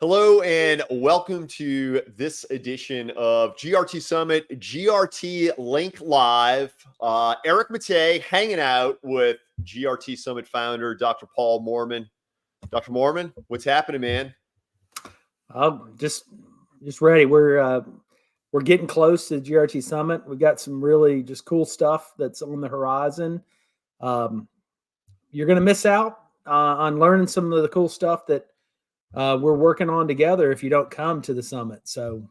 Hello and welcome to this edition of GRT Summit, GRT Link Live. Eric Matei hanging out with GRT Summit founder, Dr. Paul Moorman. Dr. Moorman, what's happening, man? Just ready. We're getting close to the GRT Summit. We got some really just cool stuff that's on the horizon. You're going to miss out on learning some of the cool stuff that we're working on together if you don't come to the summit. So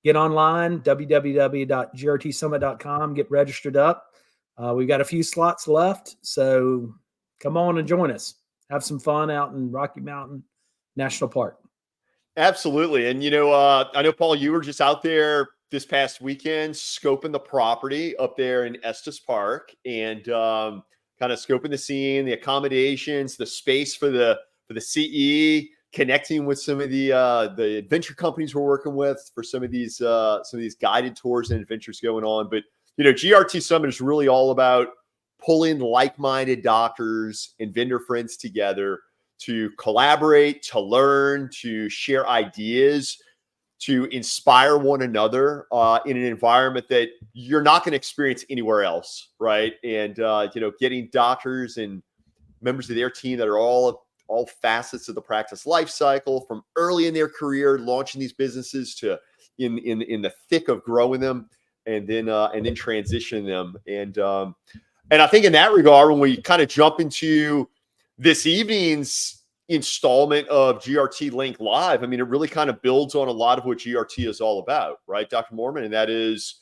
get online, www.grtsummit.com, get registered up. We've got a few slots left, so come on and join us. Have some fun out in Rocky Mountain National Park. Absolutely. And, I know, Paul, you were just out there this past weekend scoping the property up there in Estes Park and kind of scoping the scene, the accommodations, the space for the CE, connecting with some of the adventure companies we're working with for some of these guided tours and adventures going on. But GRT Summit is really all about pulling like-minded doctors and vendor friends together to collaborate, to learn, to share ideas, to inspire one another in an environment that you're not going to experience anywhere else, right? And getting doctors and members of their team that are all facets of the practice life cycle, from early in their career launching these businesses to in the thick of growing them and then transitioning them. And I think in that regard, when we kind of jump into this evening's installment of GRT Link Live, I mean, it really kind of builds on a lot of what GRT is all about, right, Dr. Moorman? And that is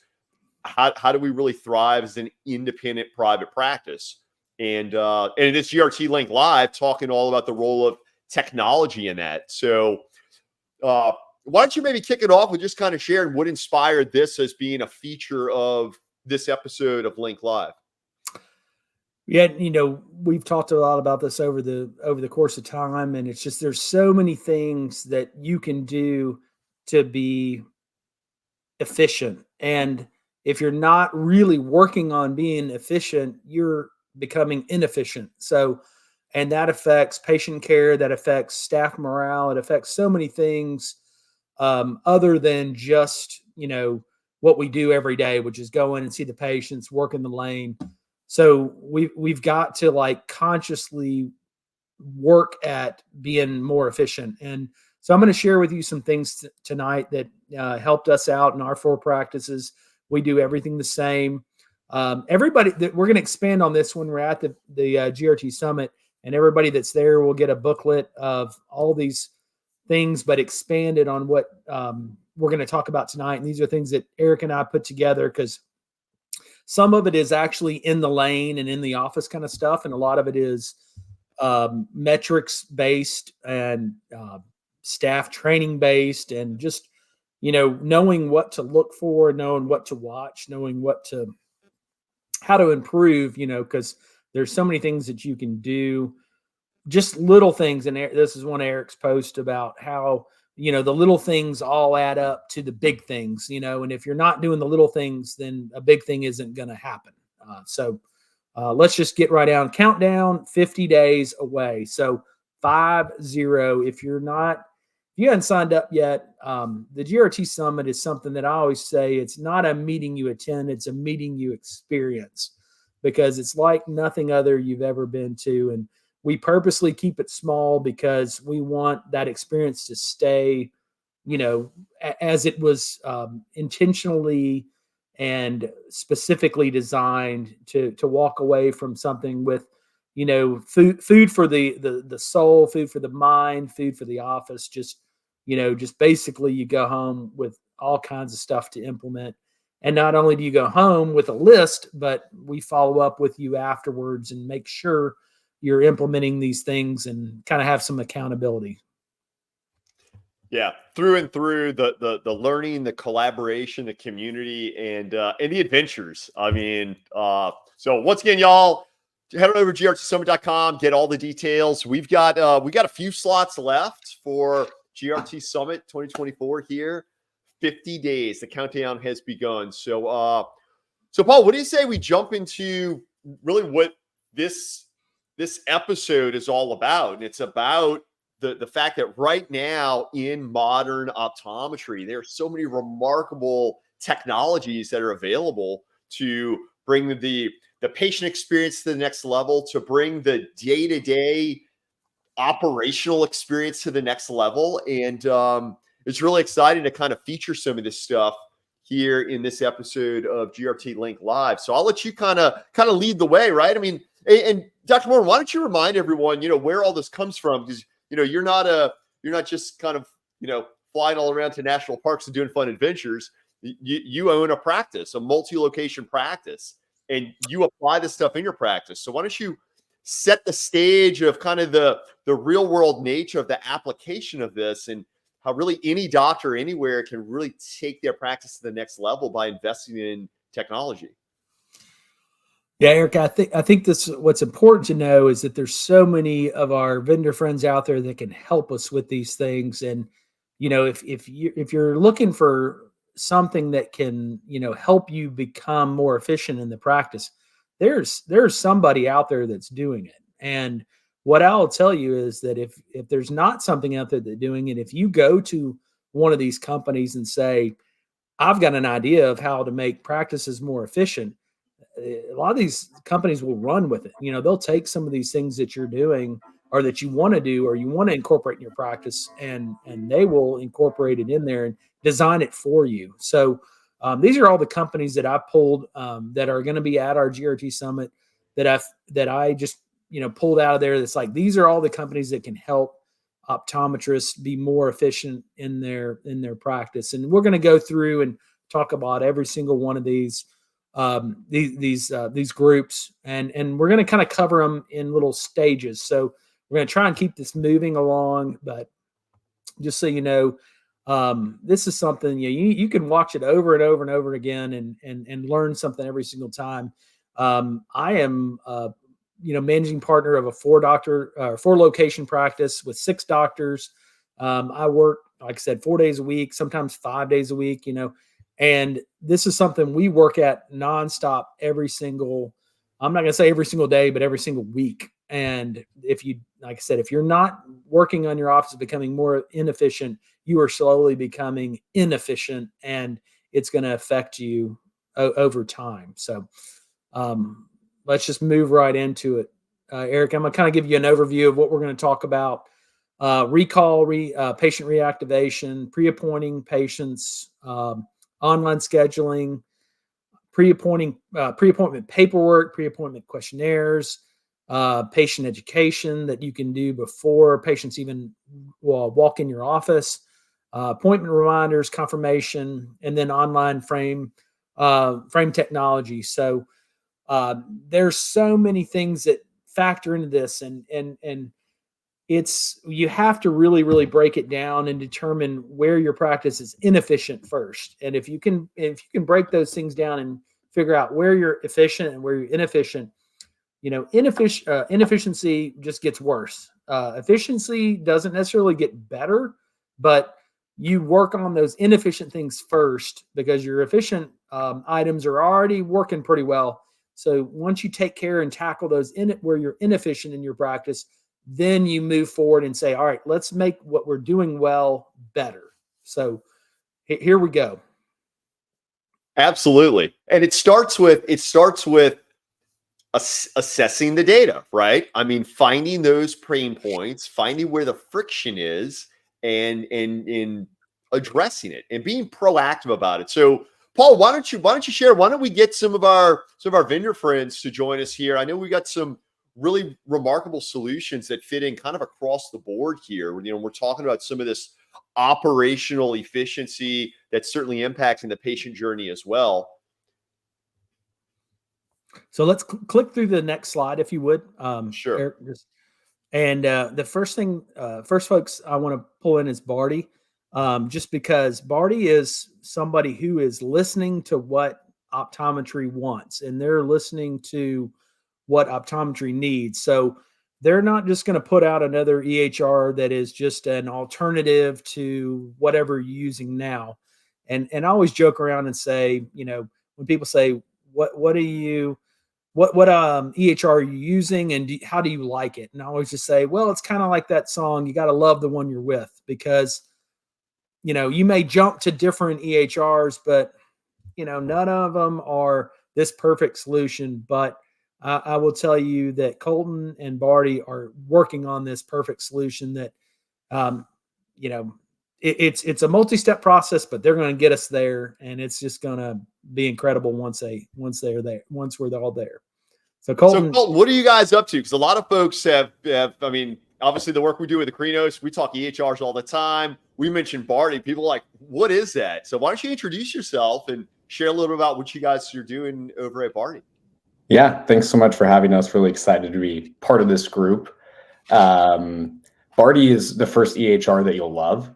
how do we really thrive as an independent private practice? And this GRT Link Live talking all about the role of technology in that. So why don't you maybe kick it off with just kind of sharing what inspired this as being a feature of this episode of Link Live? Yeah, we've talked a lot about this over the course of time, and it's just there's so many things that you can do to be efficient. And if you're not really working on being efficient, you're becoming inefficient. So, and that affects patient care, that affects staff morale, it affects so many things other than just, what we do every day, which is go in and see the patients, work in the lane. So we've got to consciously work at being more efficient. And so I'm going to share with you some things tonight that helped us out in our 4 practices. We do everything the same. Everybody that we're going to expand on this when we're at the GRT Summit, and everybody that's there will get a booklet of all these things, but expanded on what we're going to talk about tonight. And these are things that Eric and I put together because some of it is actually in the lane and in the office kind of stuff. And a lot of it is metrics based and staff training based, and just, knowing what to look for, knowing what to watch, knowing how to improve, because there's so many things that you can do, just little things. And this is one of Eric's posts about how, the little things all add up to the big things, and if you're not doing the little things, then a big thing isn't going to happen. So let's just get right down. Countdown, 50 days away. So 50. If you haven't signed up yet, the GRT Summit is something that I always say it's not a meeting you attend, it's a meeting you experience, because it's like nothing other you've ever been to. And we purposely keep it small because we want that experience to stay, as it was intentionally and specifically designed to walk away from something with, food for the soul, food for the mind, food for the office. Just basically you go home with all kinds of stuff to implement. And not only do you go home with a list, but we follow up with you afterwards and make sure you're implementing these things and kind of have some accountability. Yeah, through and through the learning, the collaboration, the community, and the adventures. I mean, so once again, y'all, head on over to grtsummit.com, get all the details. We've got a few slots left for GRT Summit 2024 here. 50 days, the countdown has begun. So Paul, what do you say we jump into really what this episode is all about? And it's about the fact that right now in modern optometry, there are so many remarkable technologies that are available to bring the patient experience to the next level, to bring the day-to-day operational experience to the next level. And it's really exciting to kind of feature some of this stuff here in this episode of GRT Link Live. So I'll let you kind of lead the way, right? I mean, and Dr. Moore, why don't you remind everyone, where all this comes from? Because you're not just kind of flying all around to national parks and doing fun adventures. You own a practice, a multi-location practice, and you apply this stuff in your practice. So why don't you set the stage of kind of the real world nature of the application of this, and how really any doctor anywhere can really take their practice to the next level by investing in technology. Yeah, Eric, I think this what's important to know is that there's so many of our vendor friends out there that can help us with these things. And if you're looking for something that can help you become more efficient in the practice, there's somebody out there that's doing it. And what I'll tell you is that if there's not something out there that's doing it, if you go to one of these companies and say, I've got an idea of how to make practices more efficient, a lot of these companies will run with it. They'll take some of these things that you're doing or that you want to do or you want to incorporate in your practice, and they will incorporate it in there and design it for you. So these are all the companies that I pulled that are going to be at our GRT summit that I just pulled out of there. That's like, these are all the companies that can help optometrists be more efficient in their practice. And we're going to go through and talk about every single one of these groups, and we're going to kind of cover them in little stages. So we're going to try and keep this moving along, but just so you know, this is something you can watch it over and over and over again and learn something every single time. I am managing partner of a 4 location practice with 6 doctors. I work, like I said, 4 days a week, sometimes 5 days a week, and this is something we work at nonstop I'm not going to say every single day, but every single week. And like I said, if you're not working on your office becoming more inefficient, you are slowly becoming inefficient, and it's going to affect you over time. So let's just move right into it. Eric, I'm going to kind of give you an overview of what we're going to talk about. Recall, patient reactivation, pre-appointing patients, online scheduling, pre-appointment paperwork, pre-appointment questionnaires, patient education that you can do before patients even walk in your office, appointment reminders, confirmation, and then online frame technology. So there's so many things that factor into this, and you have to really, really break it down and determine where your practice is inefficient first. And if you can break those things down and figure out where you're efficient and where you're inefficient, inefficiency just gets worse. Efficiency doesn't necessarily get better, but you work on those inefficient things first, because your efficient items are already working pretty well. So once you take care and tackle those where you're inefficient in your practice, then you move forward and say, all right, let's make what we're doing well better. So here we go. Absolutely. And it starts with assessing the data, right? I mean, finding those pain points, finding where the friction is, and addressing it and being proactive about it. So Paul, why don't you share? Why don't we get some of our vendor friends to join us here? I know we got some really remarkable solutions that fit in kind of across the board here. We're talking about some of this operational efficiency that's certainly impacting the patient journey as well. So let's click through the next slide, if you would. Sure. Eric, the first folks I want to pull in is Barty, just because Barty is somebody who is listening to what optometry wants, and they're listening to what optometry needs. So they're not just going to put out another EHR that is just an alternative to whatever you're using now. And I always joke around and say, when people say, what do you what EHR are you using, and how do you like it? And I always just say, well, it's kind of like that song. You got to love the one you're with, because you may jump to different EHRs, but none of them are this perfect solution. But I will tell you that Colton and Barty are working on this perfect solution that, um, it's a multi-step process, but they're going to get us there, and it's just going to be incredible once we're all there. So Colton, what are you guys up to? Because a lot of folks have, I mean, obviously the work we do with the Krinos, we talk EHRs all the time. We mentioned Barty. People are like, what is that? So why don't you introduce yourself and share a little bit about what you guys are doing over at Barty? Yeah, thanks so much for having us. Really excited to be part of this group. Barty is the first EHR that you'll love.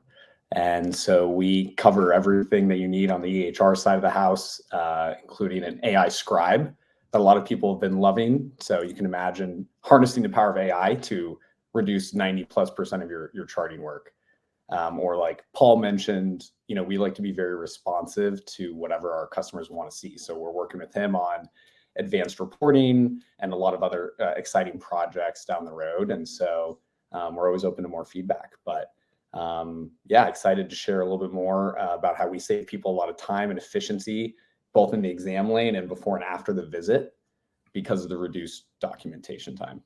And so we cover everything that you need on the EHR side of the house, including an AI scribe that a lot of people have been loving. So you can imagine harnessing the power of AI to reduce 90+% of your charting work. Or like Paul mentioned, we like to be very responsive to whatever our customers want to see. So we're working with him on advanced reporting and a lot of other exciting projects down the road. And so we're always open to more feedback. But yeah, excited to share a little bit more about how we save people a lot of time and efficiency, both in the exam lane and before and after the visit, because of the reduced documentation time.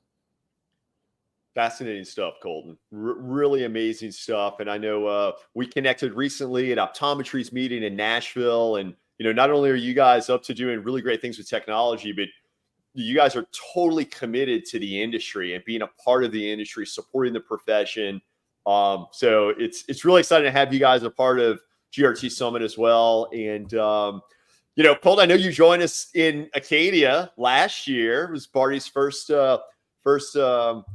Fascinating stuff, Colton. Really amazing stuff. And I know we connected recently at Optometry's meeting in Nashville. And, not only are you guys up to doing really great things with technology, but you guys are totally committed to the industry and being a part of the industry, supporting the profession. So it's really exciting to have you guys a part of GRT Summit as well. And, Colton, I know you joined us in Acadia last year. It was Barty's first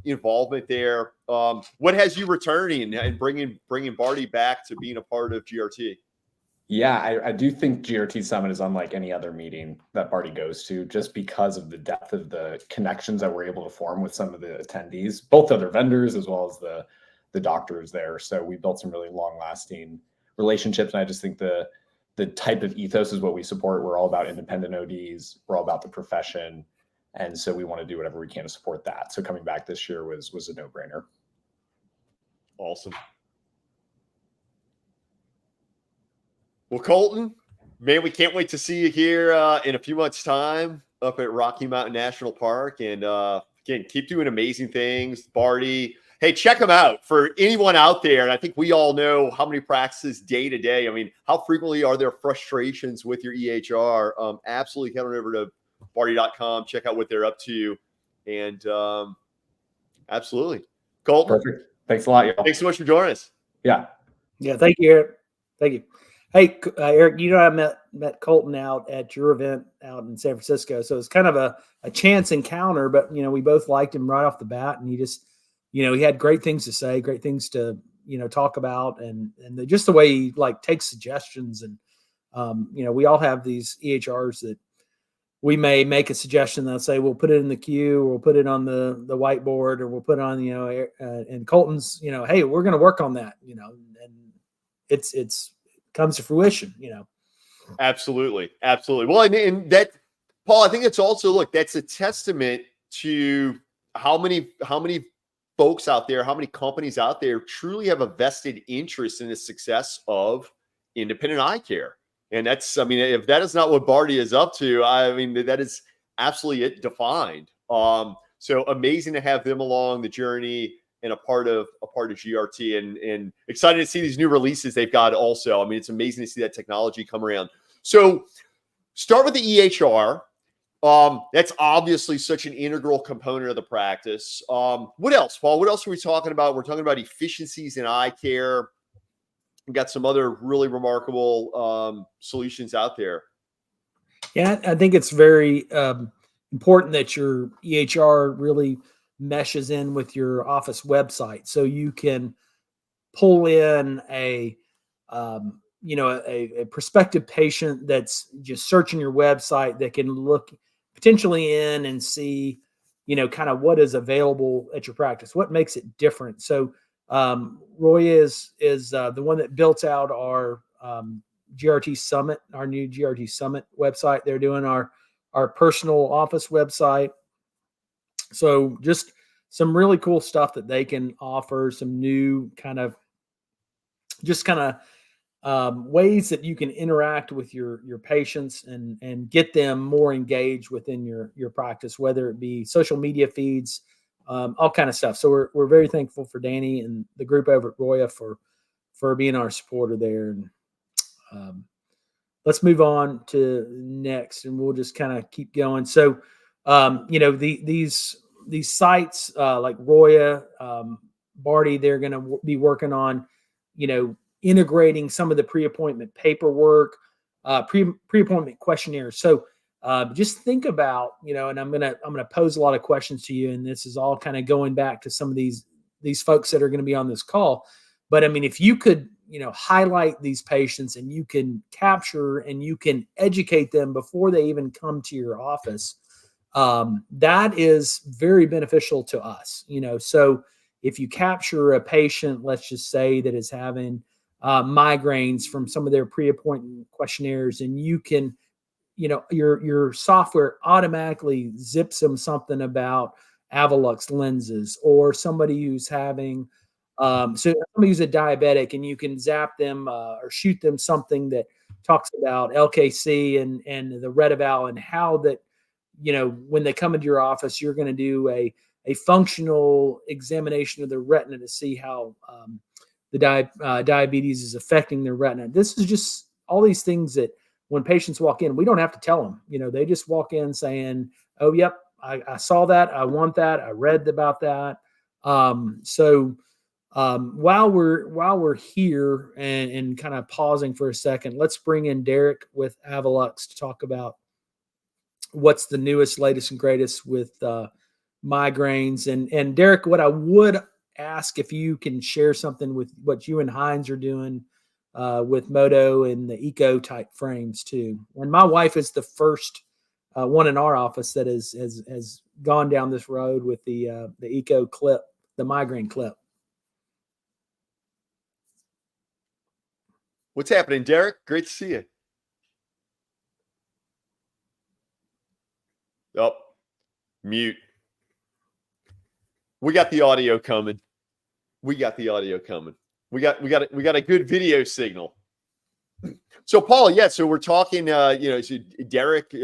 involvement there. What has you returning and bringing Barty back to being a part of GRT? Yeah, I do think GRT Summit is unlike any other meeting that Barty goes to, just because of the depth of the connections that we're able to form with some of the attendees, both other vendors as well as the doctors there. So we built some really long-lasting relationships, and I just think the type of ethos is what we support. We're all about independent ODs. We're all about the profession. And so we want to do whatever we can to support that. So coming back this year was a no-brainer. Awesome. Well, Colton, man, we can't wait to see you here in a few months' time up at Rocky Mountain National Park. And again, keep doing amazing things. Barty, hey, check them out for anyone out there. And I think we all know how many practices day to day. I mean, how frequently are there frustrations with your EHR? Absolutely head on over to Barty.com, check out what they're up to. And absolutely. Colton. Perfect. Thanks a lot, y'all. Thanks so much for joining us. Yeah. Yeah. Thank you, Eric. Thank you. Hey, Eric, I met Colton out at your event out in San Francisco. So it's kind of a chance encounter, but, we both liked him right off the bat. And he just, he had great things to say, great things to, talk about. And just the way he takes suggestions. And, we all have these EHRs that we may make a suggestion that say, we'll put it in the queue, or we'll put it on the whiteboard, or we'll put it on, and Colton's, hey, we're going to work on that, and it's comes to fruition, Absolutely. Well, and that, Paul, I think it's also, look, that's a testament to how many folks out there, how many companies out there truly have a vested interest in the success of independent eye care. And that's, if that is not what Barty is up to, that is absolutely it defined. So amazing to have them along the journey and a part of GRT, and excited to see these new releases they've got also. It's amazing to see that technology come around. So start with the EHR. That's obviously such an integral component of the practice. What else, Paul? What else are we talking about? We're talking about efficiencies in eye care. We've got some other really remarkable solutions out there. Yeah, I think it's very important that your EHR really meshes in with your office website, so you can pull in a prospective patient that's just searching your website, that can look potentially in and see, kind of what is available at your practice, what makes it different. So Roy is the one that built out our GRT Summit, our new GRT Summit website. They're doing our our personal office website. So just some really cool stuff that they can offer, some new kind of ways that you can interact with your patients and get them more engaged within your practice, whether it be social media feeds, all kind of stuff. So we're very thankful for Danny and the group over at Roya for being our supporter there. And let's move on to next, and we'll just kind of keep going. So these sites like Roya, Barty, they're going to be working on integrating some of the pre-appointment paperwork, pre-appointment questionnaires. So just think about, and I'm gonna pose a lot of questions to you, and this is all kind of going back to some of these folks that are going to be on this call. But I mean, if you could, highlight these patients and you can capture and you can educate them before they even come to your office, that is very beneficial to us. So if you capture a patient, let's just say that is having migraines from some of their pre-appointment questionnaires, and you can, your software automatically zips them something about Avalux lenses, or somebody who's having, so somebody who's a diabetic, and you can zap them or shoot them something that talks about LKC and the Redival, and how that, when they come into your office, you're going to do a functional examination of the retina to see how the diabetes is affecting their retina. This is just all these things that when patients walk in, we don't have to tell them. They just walk in saying, "Oh, yep, I saw that. I want that. I read about that." While we're here and kind of pausing for a second, let's bring in Derek with Avalux to talk about what's the newest, latest, and greatest with migraines. And Derek, what I would ask, if you can share something with what you and Heinz are doing with Moto and the Eco type frames too. And my wife is the first one in our office that has gone down this road with the Eco clip, the migraine clip. What's happening, Derek? Great to see you. Oh, mute. We got the audio coming. We got a good video signal. So Paul, yeah, so we're talking, so Derek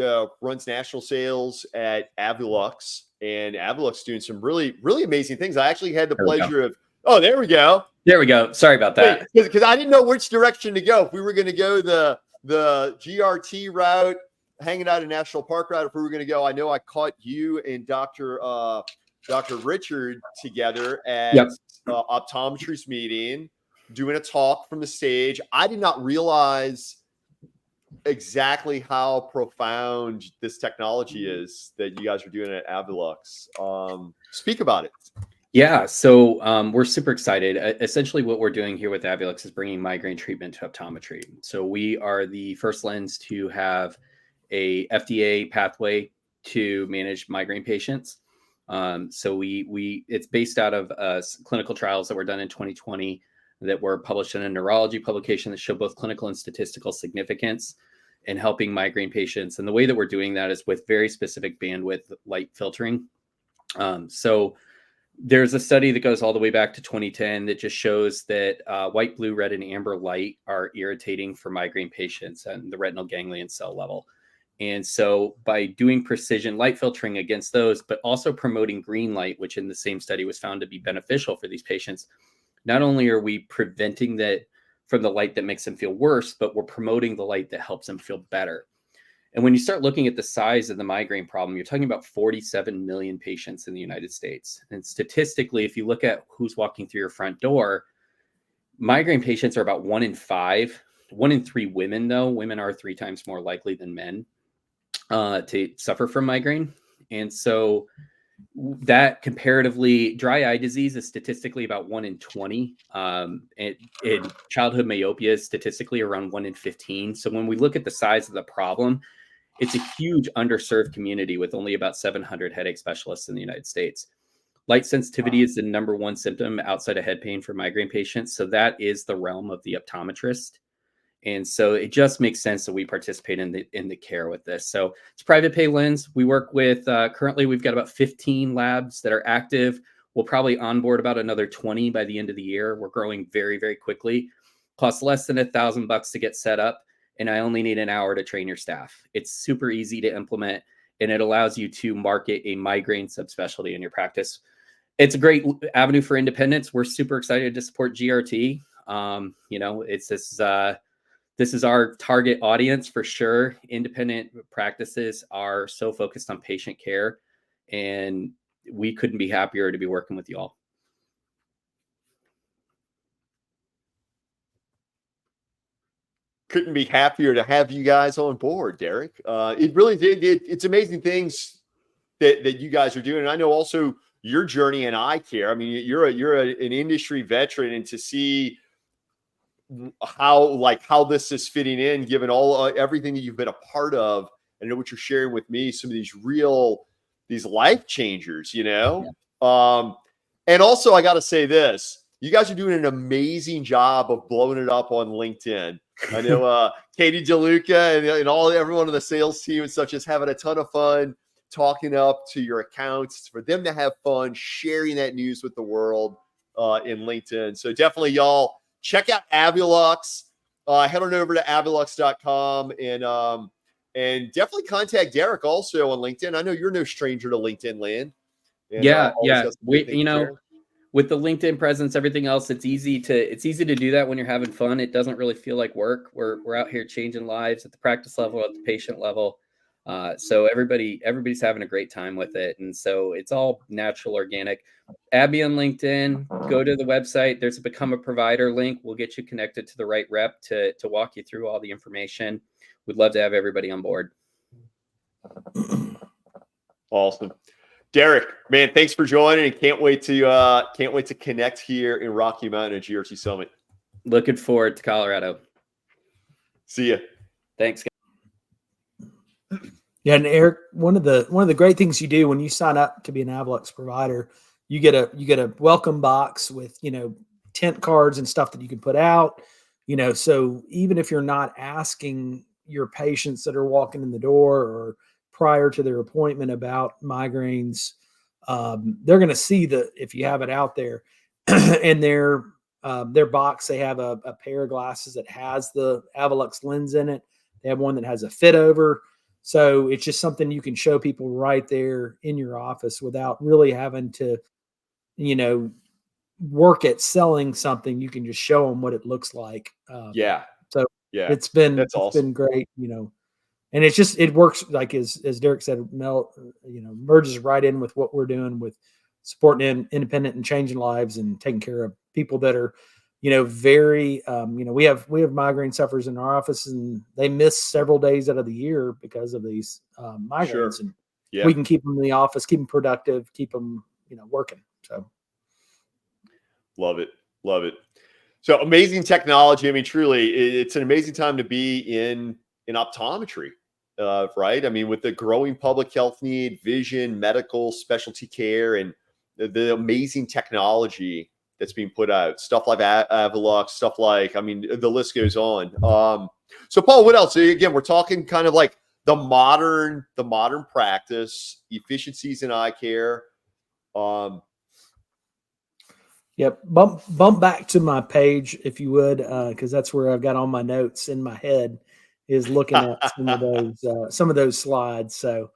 runs national sales at Avalux, and Avalux doing some really, really amazing things. I actually had the pleasure of, there we go. There we go. Sorry about that. Because I didn't know which direction to go. If we were going to go the GRT route, hanging out in National Park route, if we were going to go, I know I caught you and Dr. Richard together at optometrist meeting, doing a talk from the stage. I did not realize exactly how profound this technology is that you guys are doing at Avalux. Speak about it. Yeah, so we're super excited. Essentially, what we're doing here with Avalux is bringing migraine treatment to optometry. So we are the first lens to have a FDA pathway to manage migraine patients. So it's based out of clinical trials that were done in 2020 that were published in a neurology publication that show both clinical and statistical significance in helping migraine patients. And the way that we're doing that is with very specific bandwidth light filtering. So there's a study that goes all the way back to 2010 that just shows that white, blue, red, and amber light are irritating for migraine patients and the retinal ganglion cell level. And so by doing precision light filtering against those, but also promoting green light, which in the same study was found to be beneficial for these patients, not only are we preventing that from the light that makes them feel worse, but we're promoting the light that helps them feel better. And when you start looking at the size of the migraine problem, you're talking about 47 million patients in the United States. And statistically, if you look at who's walking through your front door, migraine patients are about 1 in 5. 1 in 3 women, though. Women are 3 times more likely than men to suffer from migraine. And so that comparatively, dry eye disease is statistically about 1 in 20. And childhood myopia is statistically around 1 in 15. So when we look at the size of the problem, it's a huge underserved community with only about 700 headache specialists in the United States. Light sensitivity is the number 1 symptom outside of head pain for migraine patients. So that is the realm of the optometrist. And so it just makes sense that we participate in the care with this. So it's private pay lens. We work with, currently we've got about 15 labs that are active. We'll probably onboard about another 20 by the end of the year. We're growing very, very quickly. Costs less than $1,000 to get set up, and I only need an hour to train your staff. It's super easy to implement, and it allows you to market a migraine subspecialty in your practice. It's a great avenue for independence. We're super excited to support GRT. It's this is our target audience for sure. Independent practices are so focused on patient care, and we couldn't be happier to be working with you all. Couldn't be happier to have you guys on board, Derek. It really did. It's amazing things that you guys are doing. And I know also your journey in eye care. I mean, you're an industry veteran, and to see how this is fitting in, given all everything that you've been a part of, and know what you're sharing with me, some of these life changers, Yeah. And also I got to say this, you guys are doing an amazing job of blowing it up on LinkedIn. I know Katie DeLuca and everyone on the sales team and such is having a ton of fun talking up to your accounts for them to have fun sharing that news with the world in LinkedIn. So definitely, y'all, check out Avilux. Head on over to avilux.com and definitely contact Derek also on LinkedIn. I know you're no stranger to LinkedIn land. And, Yeah. share. With the LinkedIn presence, everything else, it's easy to do that when you're having fun. It doesn't really feel like work. We're out here changing lives at the practice level, at the patient level. So everybody's having a great time with it. And so it's all natural, organic. Abby on LinkedIn, go to the website. There's a become a provider link. We'll get you connected to the right rep to walk you through all the information. We'd love to have everybody on board. Awesome. Derek, man, thanks for joining, and can't wait to connect here in Rocky Mountain at GRT Summit. Looking forward to Colorado. See ya. Thanks. Yeah, and Eric, one of the great things you do when you sign up to be an Avilux provider, you get a welcome box with tent cards and stuff that you can put out. So even if you're not asking your patients that are walking in the door or prior to their appointment about migraines, they're going to see if you have it out there. In their box, they have a pair of glasses that has the Avilux lens in it. They have one that has a fit over. So it's just something you can show people right there in your office without really having to, work at selling something. You can just show them what it looks like. So it's been great, and it works, like as Derek said, merges right in with what we're doing with supporting independent and changing lives and taking care of people that are, very, we have migraine sufferers in our office, and they miss several days out of the year because of these migraines. Sure. And Yeah. we can keep them in the office, keep them productive, keep them, working. So. Love it. So amazing technology. I mean, truly, it's an amazing time to be in optometry, right? I mean, with the growing public health need, vision, medical, specialty care, and the amazing technology that's being put out, stuff like Avilux, stuff like, I mean, the list goes on. So Paul, what else? Again, we're talking kind of like the modern practice, efficiencies in eye care. Yep. Bump back to my page, if you would, because that's where I've got all my notes in my head, is looking at some of those slides. So,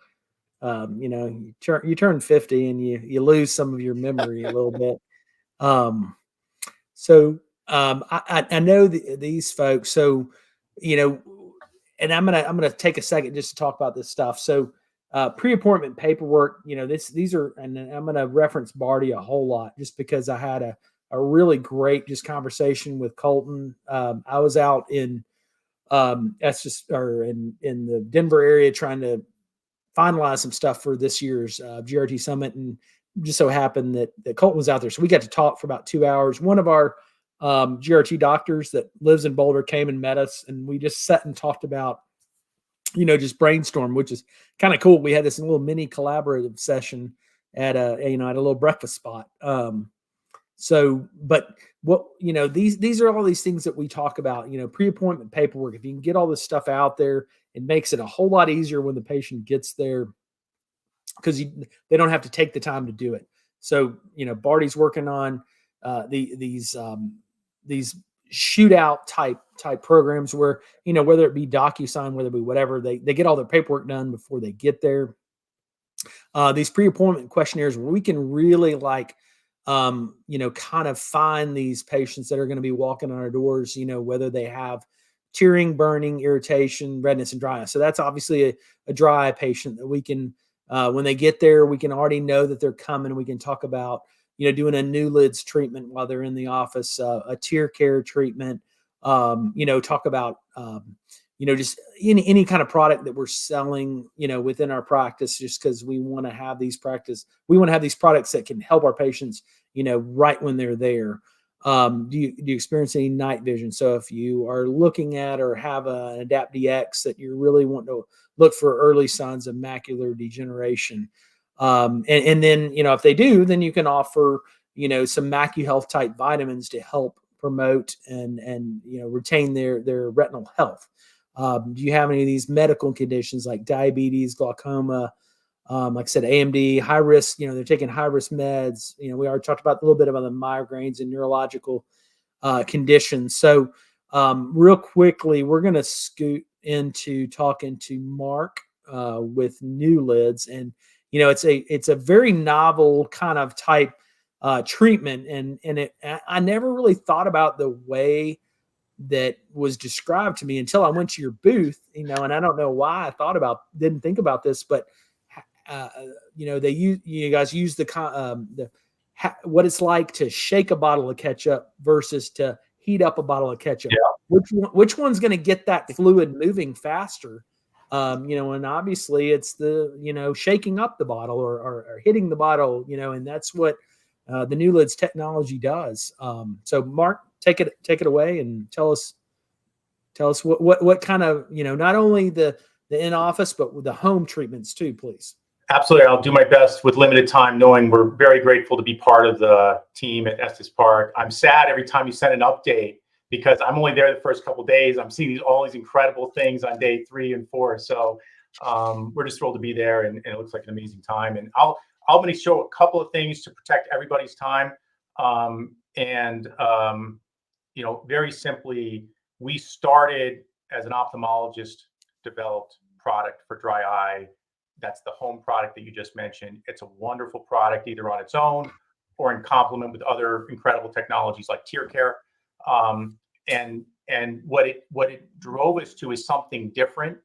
you turn 50 and you lose some of your memory a little bit. I know these folks. So, and I'm gonna take a second just to talk about this stuff. So, pre-appointment paperwork, these are, and I'm going to reference Barty a whole lot just because I had a really great just conversation with Colton. I was out in in the Denver area trying to finalize some stuff for this year's GRT Summit, and just so happened that Colton was out there, so we got to talk for about 2 hours. One of our GRT doctors that lives in Boulder came and met us, and we just sat and talked about, just brainstorm, which is kind of cool. We had this little mini collaborative session at a little breakfast spot. So, but what, these are all these things that we talk about, pre-appointment paperwork. If you can get all this stuff out there, it makes it a whole lot easier when the patient gets there, because they don't have to take the time to do it. So, Barty's working on these shootout type programs where, whether it be DocuSign, whether it be whatever, they get all their paperwork done before they get there. These pre-appointment questionnaires where we can really kind of find these patients that are going to be walking on our doors, whether they have tearing, burning, irritation, redness, and dryness. So that's obviously a dry eye patient that we can, when they get there, we can already know that they're coming. We can talk about, doing a new lids treatment while they're in the office, a tear care treatment, talk about, just any kind of product that we're selling, within our practice, just because we want to have these products that can help our patients, right when they're there. Do you experience any night vision? So if you are looking at or have an Adapt DX that you really want to look for early signs of macular degeneration. And then, if they do, then you can offer, some MacuHealth type vitamins to help promote and retain their retinal health. Do you have any of these medical conditions like diabetes, glaucoma, like I said, AMD, high risk, they're taking high risk meds. We already talked about a little bit about the migraines and neurological conditions. So real quickly, we're going to scoot into talking to Mark with new lids. And, it's a very novel kind of type treatment. And I never really thought about the way that was described to me until I went to your booth, and I don't know why I didn't think about this, but you guys use what it's like to shake a bottle of ketchup versus to heat up a bottle of ketchup. Yeah. Which one's going to get that fluid moving faster? And obviously it's the, shaking up the bottle or hitting the bottle, and that's what the new lids technology does. So Mark, take it away and tell us what kind of, not only the in-office, but the home treatments too, please. Absolutely. I'll do my best with limited time, knowing we're very grateful to be part of the team at Estes Park. I'm sad every time you send an update because I'm only there the first couple of days. I'm seeing all these incredible things on day 3 and 4. So we're just thrilled to be there, and it looks like an amazing time. And I'm going to show a couple of things to protect everybody's time. Very simply, we started as an ophthalmologist developed product for dry eye. That's the home product that you just mentioned. It's a wonderful product, either on its own or in complement with other incredible technologies like tear care. And what it drove us to is something different,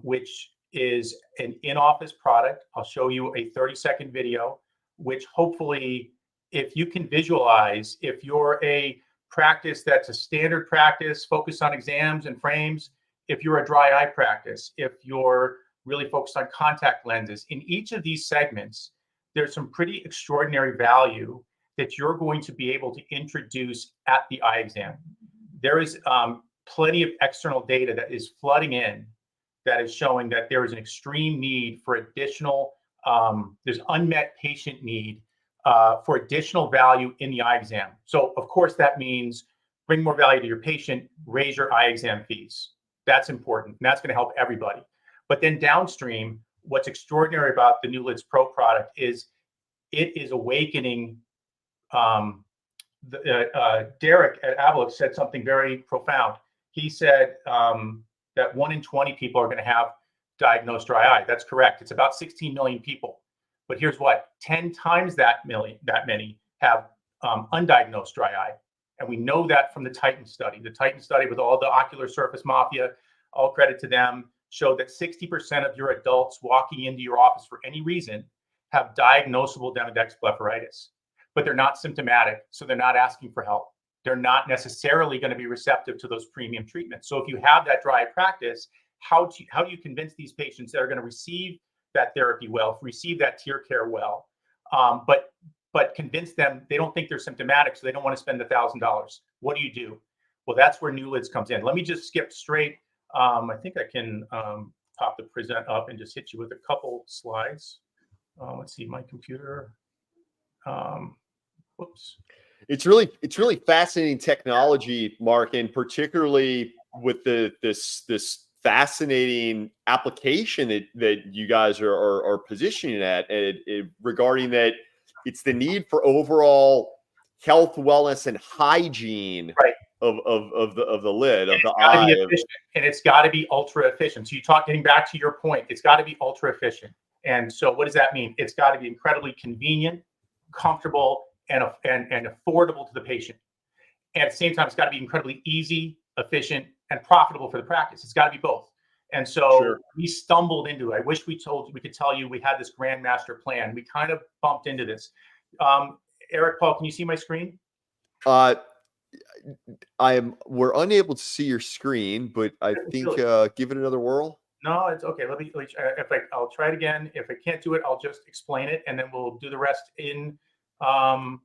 which is an in-office product. I'll show you a 30-second video, which hopefully, if you can visualize, if you're a practice that's a standard practice focused on exams and frames, if you're a dry eye practice, if you're really focused on contact lenses, in each of these segments, there's some pretty extraordinary value that you're going to be able to introduce at the eye exam. There is plenty of external data that is flooding in that is showing that there is an extreme need for additional, there's unmet patient need for additional value in the eye exam. So of course that means bring more value to your patient, raise your eye exam fees. That's important, and that's going to help everybody. But then downstream, what's extraordinary about the new Lids Pro product is it is awakening. Derek at Avalix said something very profound. He said that 1 in 20 people are going to have diagnosed dry eye. That's correct. It's about 16 million people. But here's what: 10 times that many have undiagnosed dry eye. And we know that from the Titan study. The Titan study with all the ocular surface mafia, all credit to them, showed that 60% of your adults walking into your office for any reason have diagnosable Demodex blepharitis, but they're not symptomatic, so they're not asking for help. They're not necessarily going to be receptive to those premium treatments. So if you have that dry eye practice, how do you convince these patients that are going to receive that therapy well, receive that tear care well, but convince them they don't think they're symptomatic, so they don't want to spend $1,000? What do you do? Well, that's where New Lids comes in. Let me just skip straight. I think I can pop the present up and just hit you with a couple slides. Let's see, my computer. Whoops. It's really fascinating technology, Mark, and particularly with this fascinating application that you guys are positioning at, regarding that it's the need for overall health, wellness, and hygiene Right. of the lid of the It's got to be eye. efficient, and it's got to be ultra efficient. So getting back to your point, it's got to be ultra efficient. And so what does that mean? It's got to be incredibly convenient, comfortable, and affordable to the patient. And at the same time, it's got to be incredibly easy, efficient, and profitable for the practice. It's got to be both. And so Sure. we stumbled into it. I wish we could tell you we had this grand master plan. We kind of bumped into this. Eric, Paul, can you see my screen? We're unable to see your screen, but I think give it another whirl. No, it's okay. I'll try it again. If I can't do it, I'll just explain it, and then we'll do the rest in live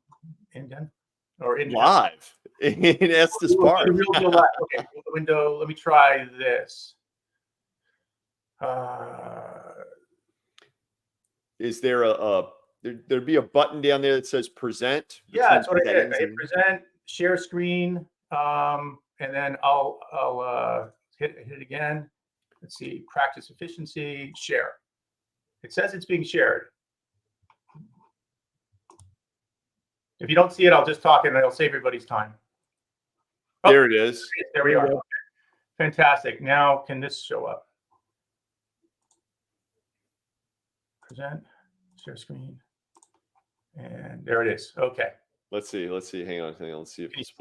in Estes Park. The real deal live. Okay, the window. Let me try this. Is there there'd be a button down there that says present? Yeah, that's what I did. I hit present, share screen, and then I'll hit it again. Let's see, practice efficiency, share. It says it's being shared. If you don't see it, I'll just talk and it'll save everybody's time. Oh, there it is. There we are. Okay. Fantastic. Now, can this show up? Present, share screen, and there it is. Okay. Let's see. Hang on. Let's see if it's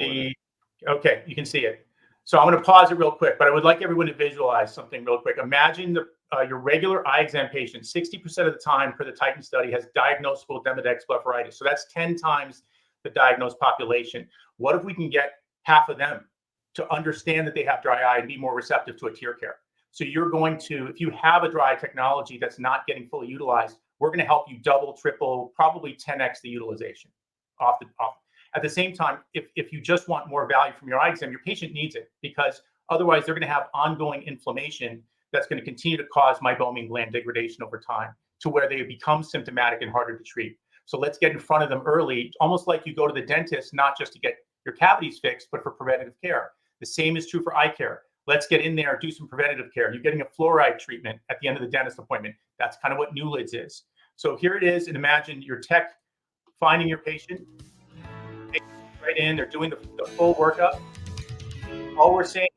okay, you can see it. So I'm going to pause it real quick, but I would like everyone to visualize something real quick. Imagine your regular eye exam patient, 60% of the time for the Titan study has diagnosable Demodex blepharitis. So that's 10 times the diagnosed population. What if we can get half of them to understand that they have dry eye and be more receptive to a tear care? So you're going to, if you have a dry eye technology that's not getting fully utilized, we're going to help you double, triple, probably 10x the utilization off. At the same time, if you just want more value from your eye exam, your patient needs it, because otherwise they're going to have ongoing inflammation that's going to continue to cause meibomian gland degradation over time to where they become symptomatic and harder to treat. So let's get in front of them early, almost like you go to the dentist, not just to get your cavities fixed, but for preventative care. The same is true for eye care. Let's get in there, do some preventative care. You're getting a fluoride treatment at the end of the dentist appointment. That's kind of what New Lids is. So here it is, and imagine your tech finding your patient, right in, they're doing the full workup. All we're saying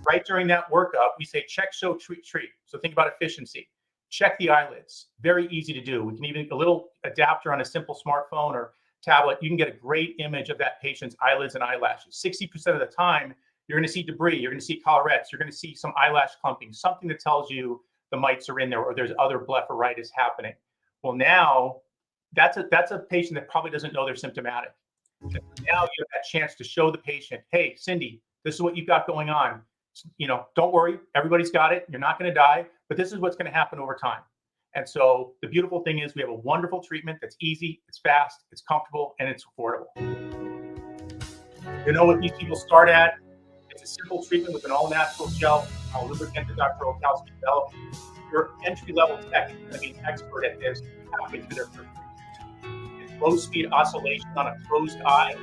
right during that workup, we say check, show, treat. So think about efficiency. Check the eyelids. Very easy to do. We can even, a little adapter on a simple smartphone or tablet, you can get a great image of that patient's eyelids and eyelashes. 60% of the time, you're going to see debris, you're going to see collarettes, you're going to see some eyelash clumping, something that tells you the mites are in there or there's other blepharitis happening. Well, now that's a patient that probably doesn't know they're symptomatic. And now you have that chance to show the patient, hey, Cindy, this is what you've got going on. Don't worry, everybody's got it. You're not going to die, but this is what's going to happen over time. And so the beautiful thing is we have a wonderful treatment that's easy, it's fast, it's comfortable, and it's affordable. You know what these people start at? It's a simple treatment with an all-natural gel, a lubricant that Dr. Olkowski developed. Your entry-level tech is going to be an expert at this halfway through their first treatment. It's low-speed oscillation on a closed eye,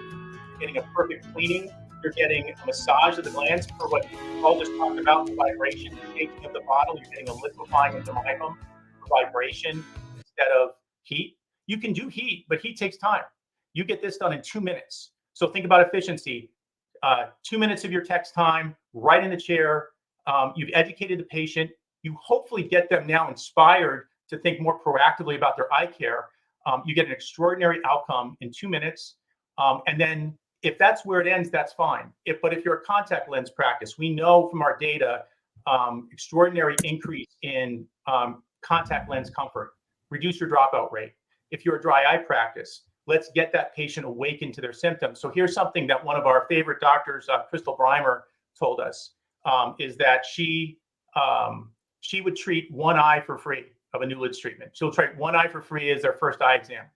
getting a perfect cleaning. You're getting a massage of the glands for what Paul just talked about, the vibration, the shaking of the bottle. You're getting a liquefying of the meibum for vibration instead of heat. You can do heat, but heat takes time. You get this done in 2 minutes. So think about efficiency. 2 minutes of your tech's time, right in the chair. You've educated the patient. You hopefully get them now inspired to think more proactively about their eye care. You get an extraordinary outcome in 2 minutes. And then if that's where it ends, that's fine. But if you're a contact lens practice, we know from our data, extraordinary increase in contact lens comfort, reduce your dropout rate. If you're a dry eye practice, let's get that patient awakened to their symptoms. So here's something that one of our favorite doctors, Crystal Breimer, told us, is that she would treat one eye for free of a New Lids treatment. She'll treat one eye for free as their first eye exam.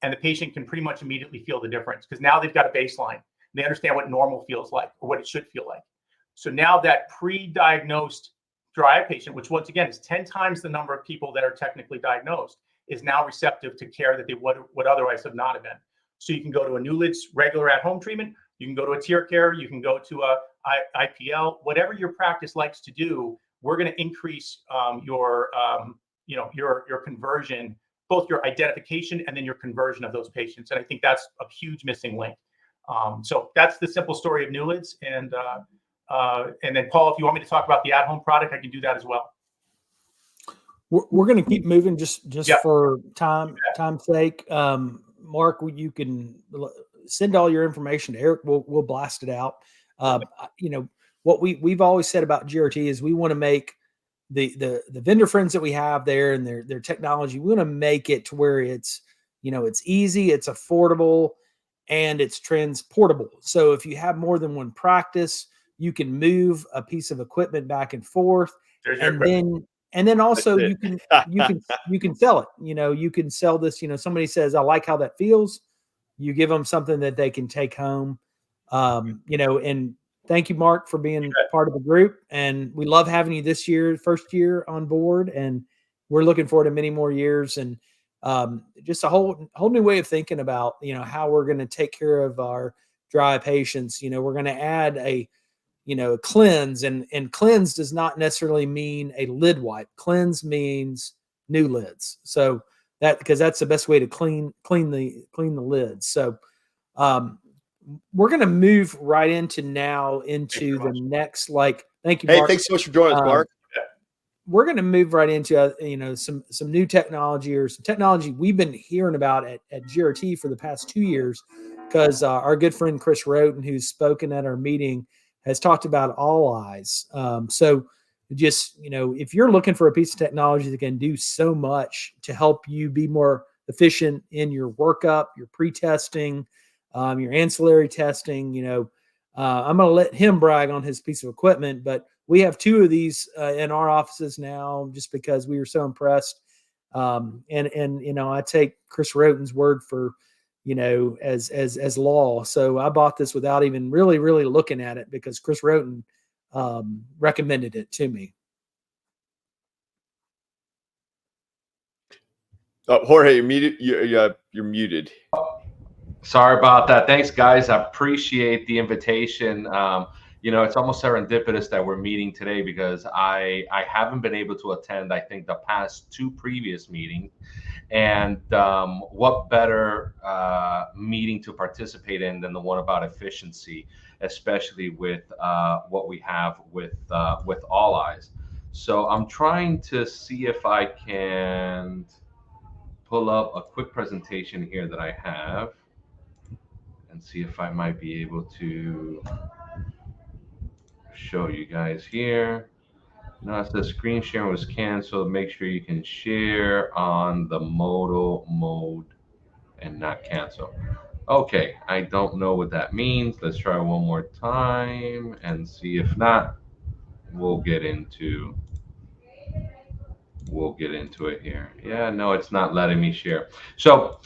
And the patient can pretty much immediately feel the difference because now they've got a baseline. They understand what normal feels like or what it should feel like. So now that pre-diagnosed dry eye patient, which once again is 10 times the number of people that are technically diagnosed, is now receptive to care that they would otherwise have not have been. So you can go to a new lids regular at-home treatment, you can go to a tear care, you can go to a IPL, whatever your practice likes to do. We're going to increase your conversion, both your identification and then your conversion of those patients. And I think that's a huge missing link. So that's the simple story of new lids. And then Paul, if you want me to talk about the at-home product, I can do that as well. We're going to keep moving just Yeah. for time's sake. Mark, you can send all your information to Eric. We'll blast it out. What we've always said about GRT is we want to make the vendor friends that we have there and their technology. We want to make it to where it's easy, it's affordable, and it's transportable. So if you have more than one practice, you can move a piece of equipment back and forth, and then also you can sell it. You can sell this. Somebody says, I like how that feels. You give them something that they can take home. And thank you, Mark, for being part of the group. And we love having you this year, first year on board. And we're looking forward to many more years. And just a whole new way of thinking about, how we're going to take care of our dry patients. We're going to add a cleanse, and cleanse does not necessarily mean a lid wipe. Cleanse means new lids. So because that's the best way to clean the lids. So we're going to move right into the next, thank you, Mark. Hey, thanks so much for joining us, Mark. We're going to move right into some new technology, or some technology we've been hearing about at GRT for the past 2 years, because our good friend Chris Roten, who's spoken at our meeting, has talked about All Eyes. So just, if you're looking for a piece of technology that can do so much to help you be more efficient in your workup, your pre-testing, your ancillary testing, I'm going to let him brag on his piece of equipment, but we have 2 of these in our offices now, just because we were so impressed. And I take Chris Roten's word for, as law. So I bought this without even really looking at it, because Chris Roten recommended it to me. Jorge, you're muted. You're muted. Sorry about that. Thanks, guys. I appreciate the invitation. It's almost serendipitous that we're meeting today, because I haven't been able to attend, I think, the past 2 previous meetings. And what better meeting to participate in than the one about efficiency, especially with what we have with All Eyes. So I'm trying to see if I can pull up a quick presentation here that I have, and see if I might be able to show you guys here. No, it says screen sharing was canceled. Make sure you can share on the modal mode and not cancel. Okay, I don't know what that means. Let's try one more time and see. If not, we'll get into it here. Yeah, no, it's not letting me share. So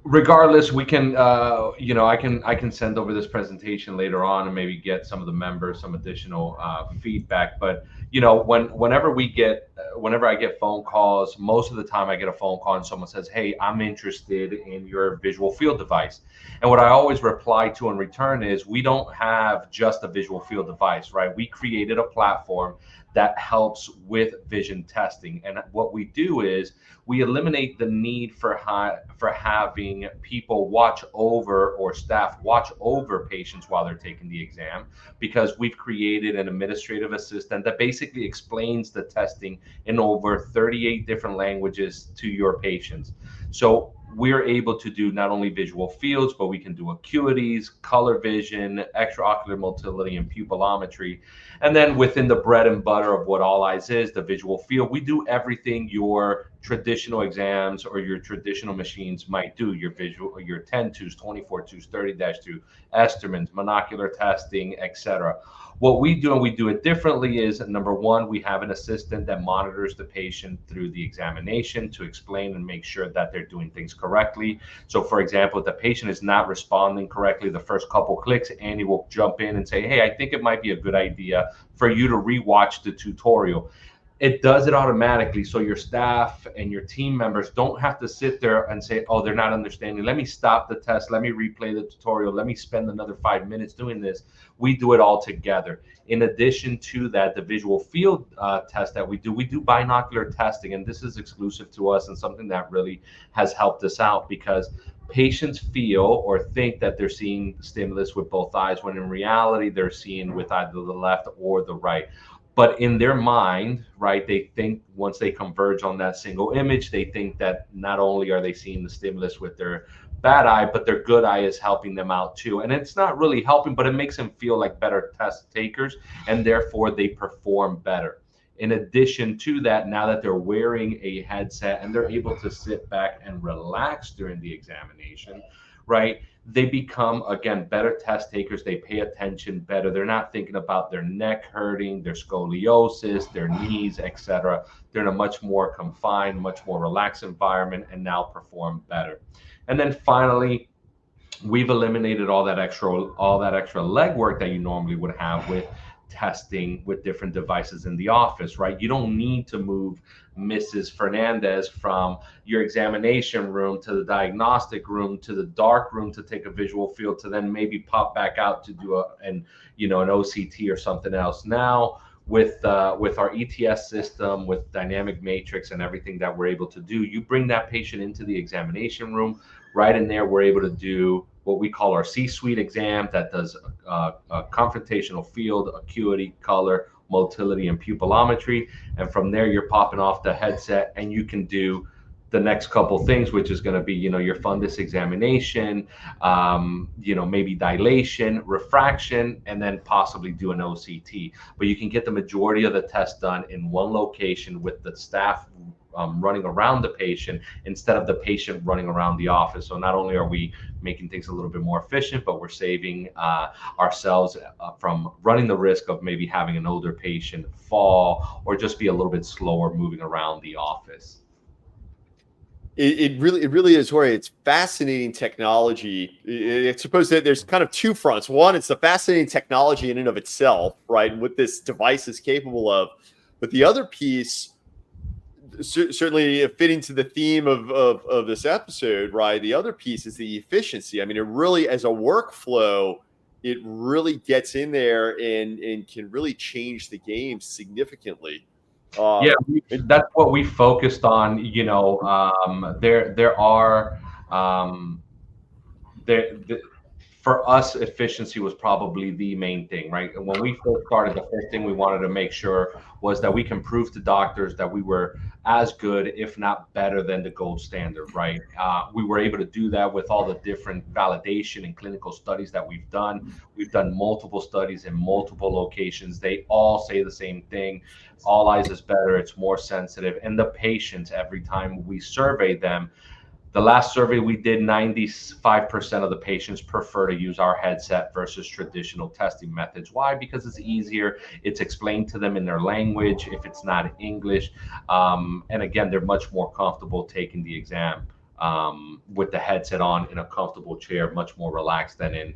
regardless, we can I can send over this presentation later on and maybe get some of the members some additional feedback. But whenever I get phone calls, most of the time I get a phone call and someone says, hey, I'm interested in your visual field device. And what I always reply to in return is, we don't have just a visual field device, right? We created a platform that helps with vision testing. And what we do is we eliminate the need for having people watch over, or staff watch over patients while they're taking the exam, because we've created an administrative assistant that basically explains the testing in over 38 different languages to your patients. So we're able to do not only visual fields, but we can do acuities, color vision, extraocular motility, and pupillometry. And then within the bread and butter of what All Eyes is, the visual field, we do everything your traditional exams or your traditional machines might do. Your 10-2s, 24-2s, 30-2, Estermans, monocular testing, etc. What we do, and we do it differently, is number one, we have an assistant that monitors the patient through the examination to explain and make sure that they're doing things correctly. So for example, if the patient is not responding correctly the first couple clicks, Andy will jump in and say, hey, I think it might be a good idea for you to rewatch the tutorial. it does it automatically. So your staff and your team members don't have to sit there and say, oh, they're not understanding. Let me stop the test. Let me replay the tutorial. Let me spend another 5 minutes doing this. We do it all together. In addition to that, the visual field test that we do binocular testing. And this is exclusive to us and something that really has helped us out, because patients feel or think that they're seeing stimulus with both eyes, when in reality, they're seeing with either the left or the right. But in their mind, right, they think once they converge on that single image, they think that not only are they seeing the stimulus with their bad eye, but their good eye is helping them out too. And it's not really helping, but it makes them feel like better test takers, and therefore they perform better. In addition to that, now that they're wearing a headset and they're able to sit back and relax during the examination, right, they become, again, better test takers. They pay attention better. They're not thinking about their neck hurting, their scoliosis, their knees, etc. They're in a much more confined, much more relaxed environment, and now perform better. And then finally, we've eliminated all that extra legwork that you normally would have with testing with different devices in the office, right? You don't need to move Mrs. Fernandez from your examination room to the diagnostic room to the dark room to take a visual field, to then maybe pop back out to do an OCT or something else. Now, with our ETS system, with dynamic matrix and everything that we're able to do, you bring that patient into the examination room. Right in there, we're able to do what we call our C-suite exam that does a confrontational field, acuity, color, motility, and pupillometry. And from there, you're popping off the headset and you can do the next couple things, which is going to be, your fundus examination, maybe dilation, refraction, and then possibly do an OCT. But you can get the majority of the test done in one location with the staff running around the patient instead of the patient running around the office. So not only are we making things a little bit more efficient, but we're saving ourselves from running the risk of maybe having an older patient fall or just be a little bit slower moving around the office. It really is, Jorge. It's fascinating technology. It's supposed that there's kind of two fronts. One, it's the fascinating technology in and of itself, right? And what this device is capable of. But the other piece, certainly fitting to the theme of this episode, right? The other piece is the efficiency. I mean, it really, as a workflow, it really gets in there and can really change the game significantly. Yeah, that's what we focused on. For us, efficiency was probably the main thing, right? And when we first started, the first thing we wanted to make sure was that we can prove to doctors that we were as good, if not better than the gold standard, right? We were able to do that with all the different validation and clinical studies that we've done. We've done multiple studies in multiple locations. They all say the same thing. All eyes is better. It's more sensitive. And the patients, every time we survey them, the last survey we did, 95% of the patients prefer to use our headset versus traditional testing methods. Why? Because it's easier. It's explained to them in their language if it's not English. And again, they're much more comfortable taking the exam with the headset on in a comfortable chair, much more relaxed than in,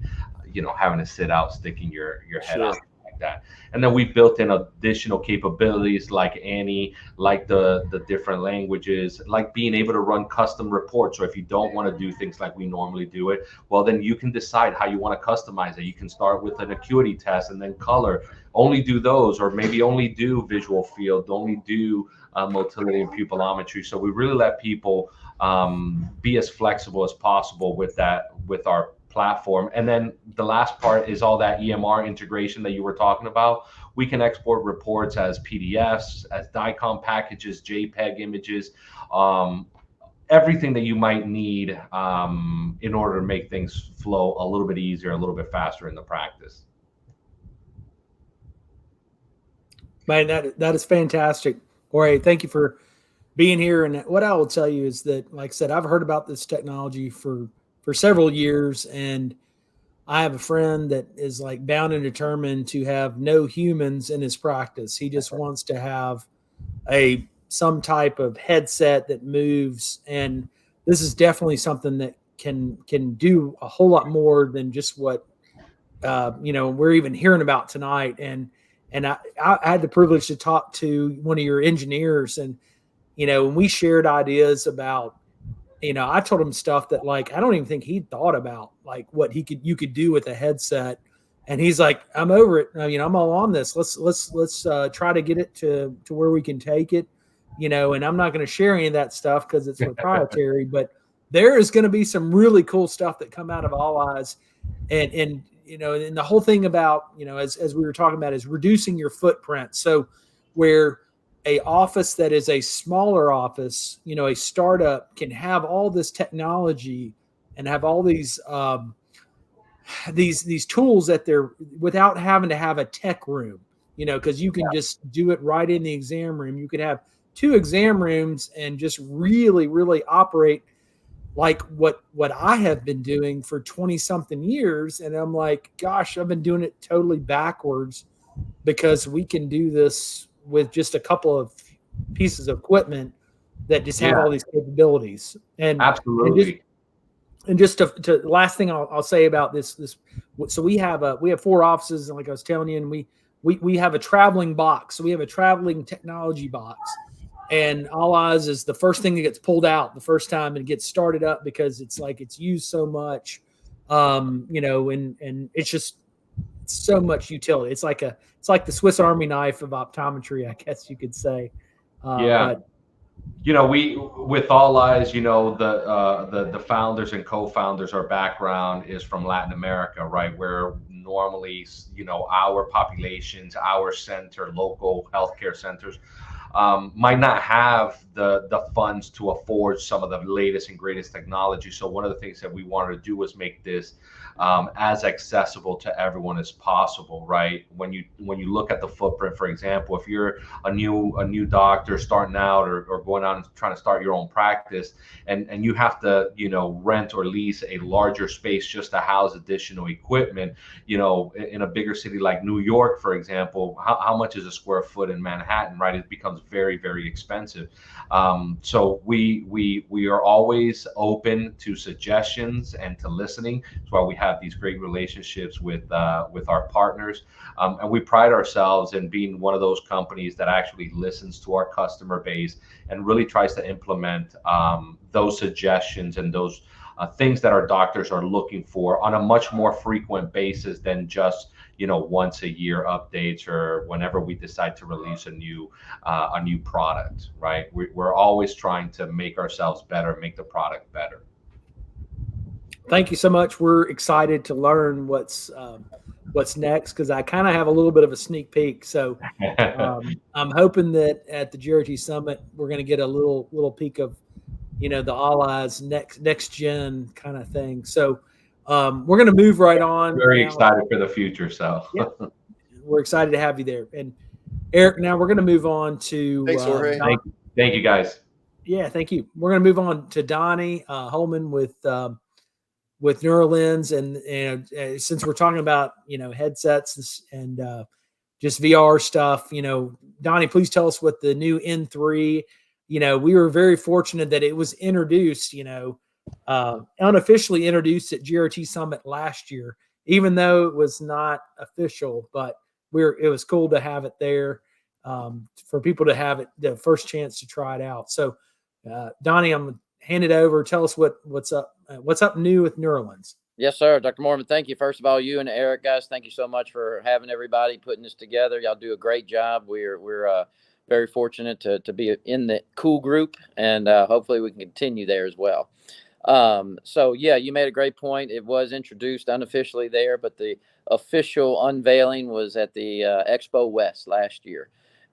having to sit out, sticking your head out. That. And then we built in additional capabilities like Annie, like the different languages, like being able to run custom reports. So if you don't want to do things like we normally do it, well, then you can decide how you want to customize it. You can start with an acuity test and then color, only do those, or maybe only do visual field, only do motility and pupillometry. So we really let people be as flexible as possible with our platform. And then the last part is all that EMR integration that you were talking about. We can export reports as PDFs, as DICOM packages, JPEG images, everything that you might need in order to make things flow a little bit easier, a little bit faster in the practice. Man, that is fantastic. Jorge, thank you for being here. And what I will tell you is that, like I said, I've heard about this technology for several years, and I have a friend that is like bound and determined to have no humans in his practice. He just wants to have some type of headset that moves, and this is definitely something that can do a whole lot more than just what we're even hearing about tonight. And And I had the privilege to talk to one of your engineers, and when we shared ideas about, I told him stuff that like I don't even think he'd thought about, like what you could do with a headset. And he's like, I'm over it. I'm all on this. Let's try to get it to where we can take it. And I'm not going to share any of that stuff because it's proprietary. But there is going to be some really cool stuff that come out of All Eyes, and and the whole thing about as we were talking about is reducing your footprint. So where a office that is a smaller office, a startup can have all this technology and have all these tools that they're without having to have a tech room, because you can just do it right in the exam room. You could have 2 exam rooms and just really, really operate like what I have been doing for 20 something years. And I'm like, gosh, I've been doing it totally backwards, because we can do this with just a couple of pieces of equipment that just have all these capabilities. And absolutely. And just to last thing I'll say about this, so we have 4 offices, and like I was telling you, and we have a traveling box. So we have a traveling technology box, and All Eyes is the first thing that gets pulled out the first time and gets started up, because it's like it's used so much, and it's just so much utility. It's like the Swiss Army knife of optometry, I guess you could say. But we with All Eyes, the founders and co-founders, our background is from Latin America, right? Where normally, our populations, our center, local healthcare centers, might not have the funds to afford some of the latest and greatest technology. So one of the things that we wanted to do was make this as accessible to everyone as possible, right? When you look at the footprint, for example, if you're a new doctor starting out or going out and trying to start your own practice, and you have to rent or lease a larger space just to house additional equipment, in a bigger city like New York, for example, how much is a square foot in Manhattan, right? It becomes very, very expensive. So we are always open to suggestions and to listening. That's why we have these great relationships with our partners, and we pride ourselves in being one of those companies that actually listens to our customer base and really tries to implement those suggestions and those things that our doctors are looking for on a much more frequent basis than just once a year updates or whenever we decide to release a new product, right? We're always trying to make ourselves better, make the product better. Thank you so much. We're excited to learn what's next, because I kind of have a little bit of a sneak peek. So I'm hoping that at the GRT Summit we're going to get a little peek of the All Eyes next gen kind of thing. So we're going to move right on. Very excited for the future. So yeah, we're excited to have you there. And Eric, now we're going to move on to thanks, Jorge. Thank you guys. Yeah, thank you. We're going to move on to Donnie Holman with NeuroLens, and since we're talking about headsets and just VR stuff, Donnie, please tell us what the new N3. We were very fortunate that it was introduced, unofficially introduced at GRT Summit last year, even though it was not official. But it was cool to have it there, for people to have it the first chance to try it out. So, Donnie, I'm gonna hand it over. Tell us what's up new with NeuroLens. Yes, sir. Dr. Mormon, thank you. First of all, you and Eric, guys, thank you so much for having everybody, putting this together. Y'all do a great job. We're very fortunate to be in the cool group, and hopefully we can continue there as well. So yeah, you made a great point. It was introduced unofficially there, but the official unveiling was at the Expo West last year.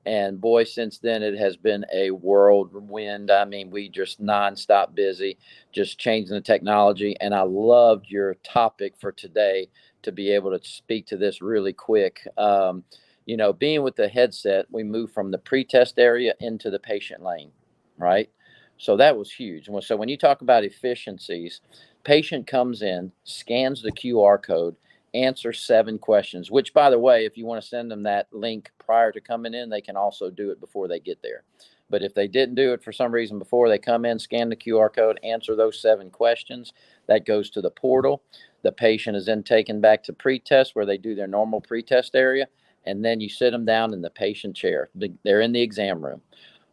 And boy, since then it has been a whirlwind. I mean, we just nonstop busy, just changing the technology. And I loved your topic for today to be able to speak to this really quick. Being with the headset, we moved from the pre-test area into the patient lane, right? So that was huge. So when you talk about efficiencies, patient comes in, scans the QR code, answer 7 questions, which, by the way, if you want to send them that link prior to coming in, they can also do it before they get there. But if they didn't do it for some reason before they come in, scan the QR code, answer those 7 questions, that goes to the portal. The patient is then taken back to pre-test where they do their normal pre-test area. and then you sit them down in the patient chair. They're in the exam room.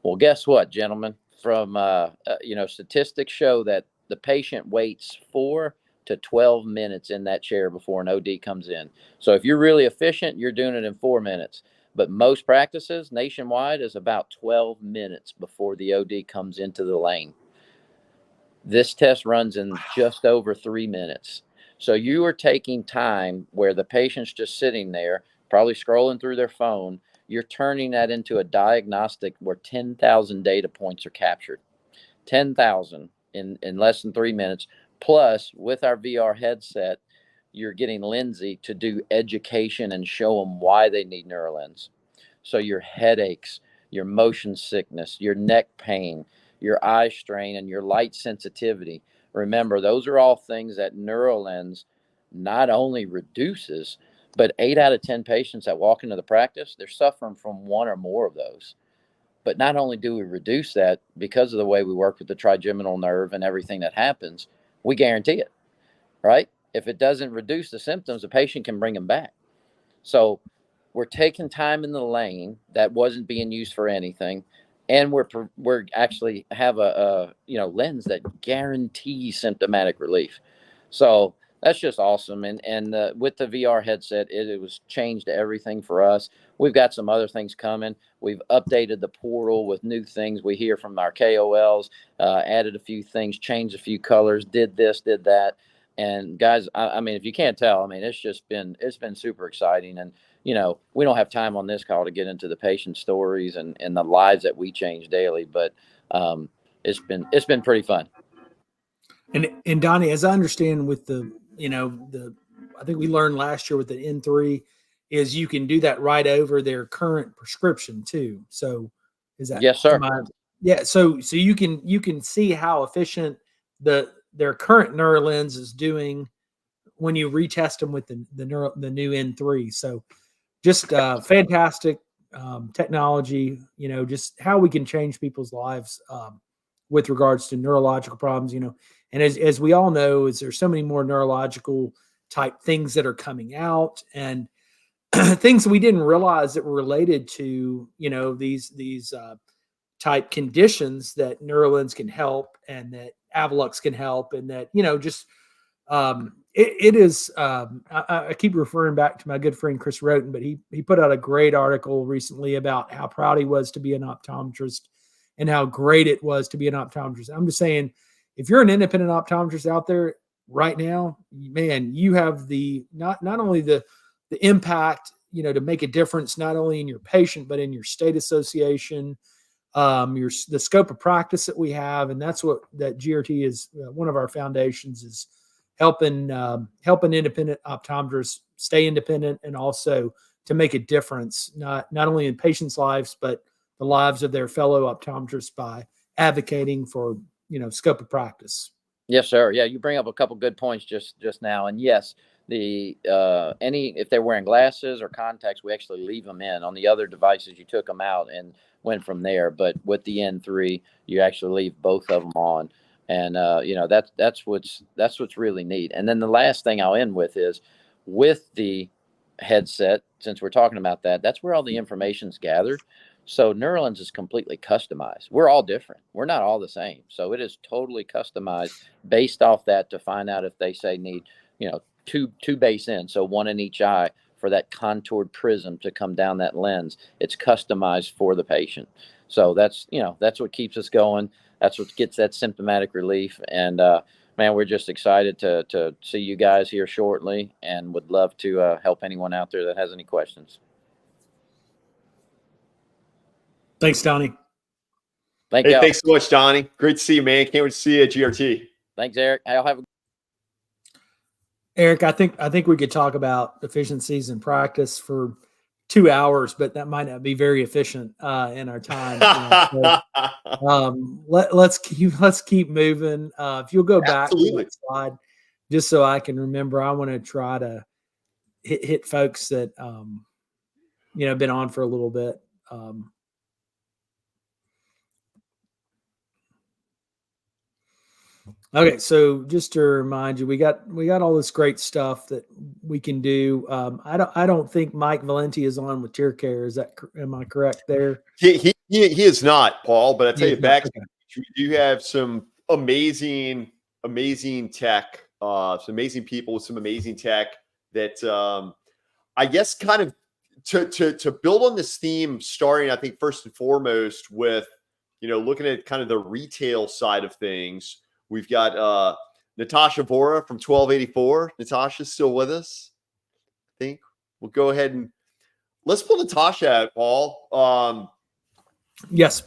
Well, guess what, gentlemen? From statistics show that the patient waits 4 to 12 minutes in that chair before an OD comes in. So if you're really efficient, you're doing it in 4 minutes. But most practices nationwide is about 12 minutes before the OD comes into the lane. This test runs in just over 3 minutes. So you are taking time where the patient's just sitting there, probably scrolling through their phone. You're turning that into a diagnostic where 10,000 data points are captured. 10,000 in less than 3 minutes. Plus, with our VR headset, you're getting Lindsay to do education and show them why they need NeuroLens. So your headaches, your motion sickness, your neck pain, your eye strain, and your light sensitivity. Remember, those are all things that NeuroLens not only reduces, but 8 out of 10 patients that walk into the practice, they're suffering from one or more of those. But not only do we reduce that because of the way we work with the trigeminal nerve and everything that happens, we guarantee it, right? If it doesn't reduce the symptoms, the patient can bring them back. So we're taking time in the lane that wasn't being used for anything, and we're actually have a lens that guarantees symptomatic relief. So that's just awesome. And with the VR headset, it was changed everything for us. We've got some other things coming. We've updated the portal with new things we hear from our KOLs, added a few things, changed a few colors, did this, did that. And guys, I mean, if you can't tell, I mean, it's been super exciting. And, we don't have time on this call to get into the patient stories and the lives that we change daily, but it's been pretty fun. And Donnie, as I understand with I think we learned last year with the N3 is you can do that right over their current prescription too. So is that, yes, sir? Yeah. So you can see how efficient their current NeuroLens is doing when you retest them with the new N3. So just fantastic technology, just how we can change people's lives with regards to neurological problems, and as we all know, is there's so many more neurological type things that are coming out, and things we didn't realize that were related to, these type conditions that NeuroLens can help, and that Avalux can help, and that, just it is. I keep referring back to my good friend Chris Roten, but he put out a great article recently about how proud he was to be an optometrist and how great it was to be an optometrist. I'm just saying, if you're an independent optometrist out there right now, man, you have the not only the impact, to make a difference not only in your patient but in your state association, the scope of practice that we have, and that's what that GRT is. One of our foundations is helping independent optometrists stay independent, and also to make a difference not only in patients' lives but the lives of their fellow optometrists by advocating for scope of practice. Yes, sir. Yeah, you bring up a couple good points just now, and yes, the if they're wearing glasses or contacts, we actually leave them in. On the other devices, you took them out and went from there. But with the N3, you actually leave both of them on, and that's what's really neat. And then the last thing I'll end with is with the headset. Since we're talking about that, that's where all the information's gathered. So NeuroLens is completely customized. We're all different. We're not all the same. So it is totally customized based off that to find out if they say need, two base in, so one in each eye for that contoured prism to come down that lens. It's customized for the patient. So that's what keeps us going. That's what gets that symptomatic relief. And man, we're just excited to see you guys here shortly, and would love to help anyone out there that has any questions. Thanks, Donnie. Thank you. Thanks so much, Donnie. Great to see you, man. Can't wait to see you at GRT. Thanks, Eric. I'll have a Eric, I think we could talk about efficiencies in practice for 2 hours, but that might not be very efficient in our time. Let's keep moving. If you'll go back to that slide, just so I can remember, I want to try to hit folks that been on for a little bit. Okay, so just to remind you, we got all this great stuff that we can do. I don't think Mike Valenti is on with Tier Care. Am I correct there? He is not, Paul. But I tell He you, is not. backstage, we do have some amazing tech, some amazing people with some amazing tech that I guess kind of to build on this theme, starting, I think, first and foremost with, looking at kind of the retail side of things. We've got Natasha Vora from 1284. Natasha's still with us. I think we'll go ahead and let's pull Natasha out, Paul. Yes.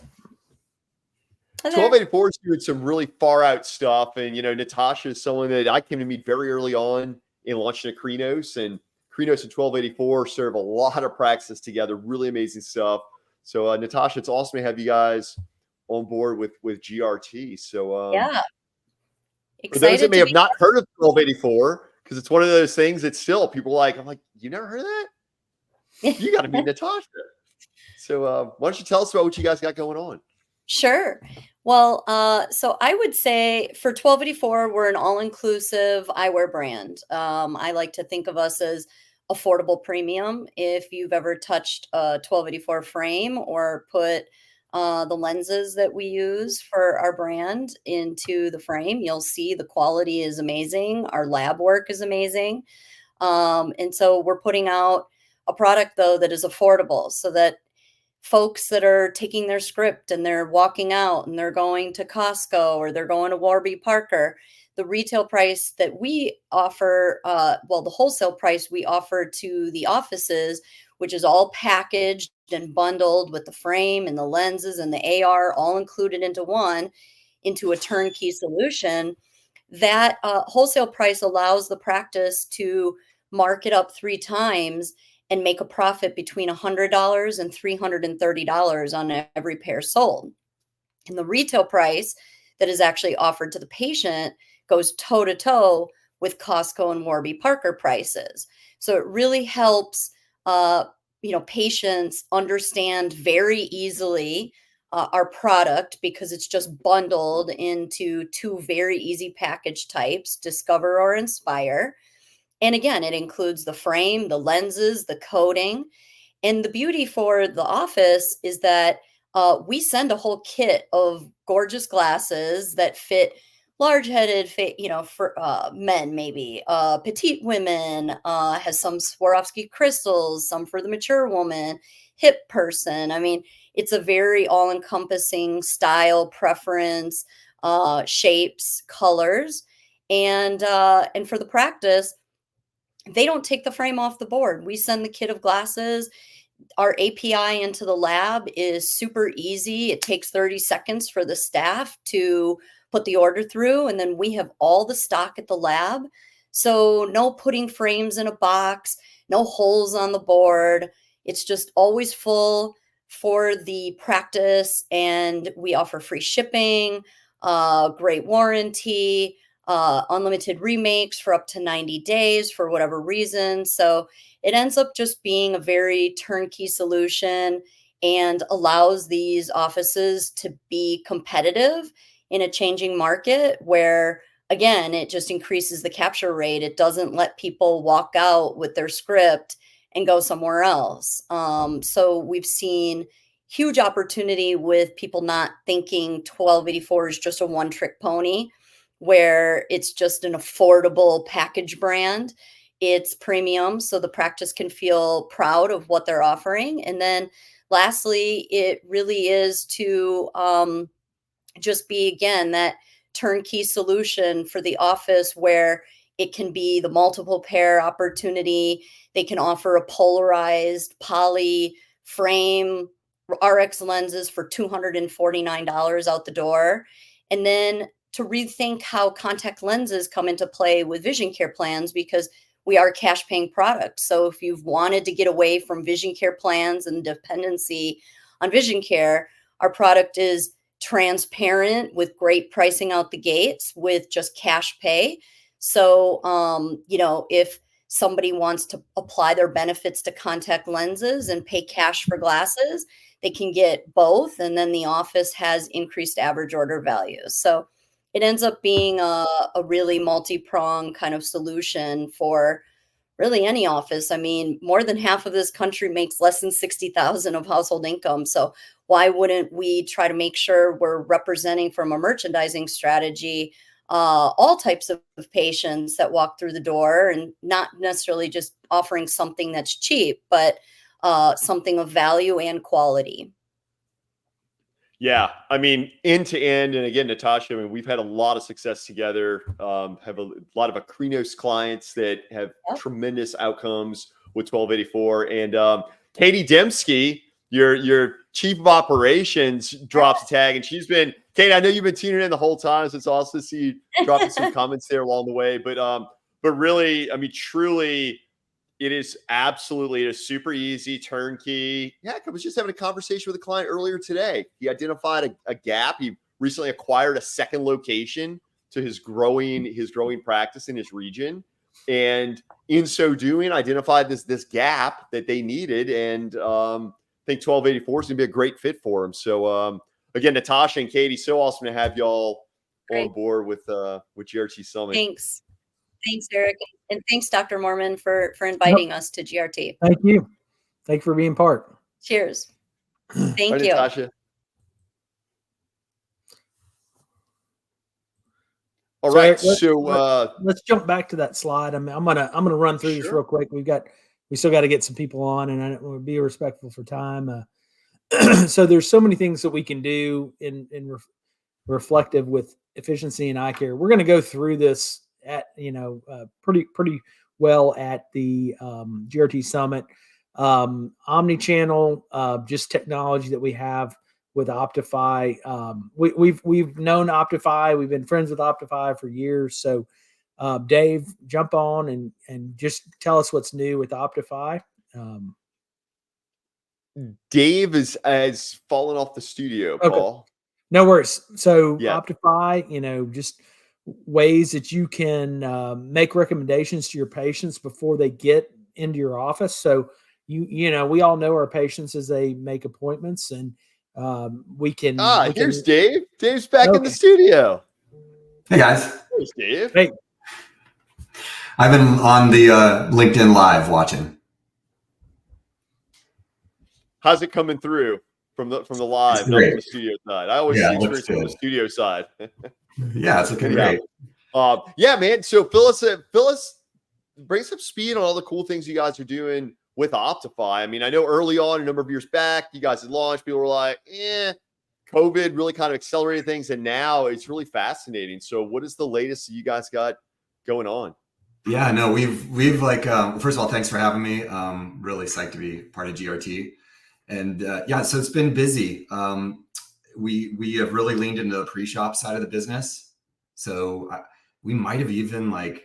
1284 is doing some really far out stuff. And, Natasha is someone that I came to meet very early on in launching Acrinos, and Acrinos and 1284 serve a lot of practices together. Really amazing stuff. So, Natasha, it's awesome to have you guys on board with GRT. So, Yeah. For those that Excited may to have be not heard of 1284, because it's one of those things that still people are like, I'm like, you never heard of that? You got to meet Natasha. So, why don't you tell us about what you guys got going on? Sure. Well, so I would say for 1284, we're an all-inclusive eyewear brand. I like to think of us as affordable premium. If you've ever touched a 1284 frame or put the lenses that we use for our brand into the frame, you'll see the quality is amazing. Our lab work is amazing. And so we're putting out a product, though, that is affordable so that folks that are taking their script and they're walking out and they're going to Costco or they're going to Warby Parker, the retail price that we offer, the wholesale price we offer to the offices, which is all packaged and bundled with the frame and the lenses and the AR all included into a turnkey solution. That wholesale price allows the practice to mark it up 3 times and make a profit between $100 and $330 on every pair sold. And the retail price that is actually offered to the patient goes toe to toe with Costco and Warby Parker prices. So it really helps, patients understand very easily our product because it's just bundled into 2 very easy package types, Discover or Inspire. And again, it includes the frame, the lenses, the coating. And the beauty for the office is that we send a whole kit of gorgeous glasses that fit large-headed, for men maybe, petite women, has some Swarovski crystals, some for the mature woman, hip person. I mean, it's a very all-encompassing style, preference, shapes, colors, and for the practice, they don't take the frame off the board. We send the kit of glasses. Our API into the lab is super easy. It takes 30 seconds for the staff to put the order through, and then we have all the stock at the lab. So no putting frames in a box, no holes on the board. It's just always full for the practice, and we offer free shipping, great warranty, unlimited remakes for up to 90 days for whatever reason. So it ends up just being a very turnkey solution and allows these offices to be competitive in a changing market where, again, it just increases the capture rate. It doesn't let people walk out with their script and go somewhere else. So we've seen huge opportunity with people not thinking 1284 is just a one-trick pony, where it's just an affordable package brand. It's premium, so the practice can feel proud of what they're offering. And then lastly, it really is to just be, again, that turnkey solution for the office where it can be the multiple pair opportunity. They can offer a polarized poly frame RX lenses for $249 out the door. And then to rethink how contact lenses come into play with vision care plans, because we are cash paying products. So if you've wanted to get away from vision care plans and dependency on vision care, our product is transparent with great pricing out the gates with just cash pay. So, if somebody wants to apply their benefits to contact lenses and pay cash for glasses, they can get both. And then the office has increased average order values. So it ends up being a really multi-pronged kind of solution for really any office. I mean, more than half of this country makes less than 60,000 of household income. So why wouldn't we try to make sure we're representing from a merchandising strategy all types of patients that walk through the door, and not necessarily just offering something that's cheap, but something of value and quality. Yeah, I mean, end to end. And again, Natasha, I mean, we've had a lot of success together. Have a lot of Acrinos clients that have Yep. tremendous outcomes with 1284. And Katie Dembski, your chief of operations, drops a tag, and she's been, Kate, I know you've been tuning in the whole time, so it's awesome to see you dropping some comments there along the way. But really, I mean, truly, it is super easy, turnkey. Heck, I was just having a conversation with a client earlier today. He identified a gap. He recently acquired a second location to his growing practice in his region, and in so doing, identified this gap that they needed. And I think 1284 is going to be a great fit for him. So again, Natasha and Katie, so awesome to have y'all Great. on board with GRT Summit. Thanks. Thanks, Eric. And thanks, Dr. Mormon, for inviting us to GRT. Thank you. Thank you for being part. Cheers. Thank Bye, you. Natasha. All right, so let's jump back to that slide. I'm gonna run through this real quick. We still got to get some people on, and I want to be respectful for time. So there's so many things that we can do in reflective with efficiency and eye care. We're going to go through this at pretty well at the GRT Summit. Omni-channel, just technology that we have with Optify. We've known Optify. We've been friends with Optify for years. So Dave, jump on and just tell us what's new with Optify. Dave has fallen off the studio, Paul. No worries. So Optify, just ways that you can make recommendations to your patients before they get into your office. So we all know our patients as they make appointments, and we can. Here's Dave. Dave's back in the studio. Hey guys. There's Dave. Hey. I've been on the LinkedIn Live watching. How's it coming through from the live, not from the studio side? I always see experience from the studio side. Yeah, it's looking great. Yeah, man. So fill us, bring us up speed on all the cool things you guys are doing with Optify. I mean, I know early on, a number of years back, you guys had launched. People were like, COVID really kind of accelerated things, and now it's really fascinating. So, what is the latest you guys got going on? Yeah, no, we've like first of all, thanks for having me. Really psyched to be part of GRT. And so it's been busy. We have really leaned into the pre-shop side of the business. So we might have even I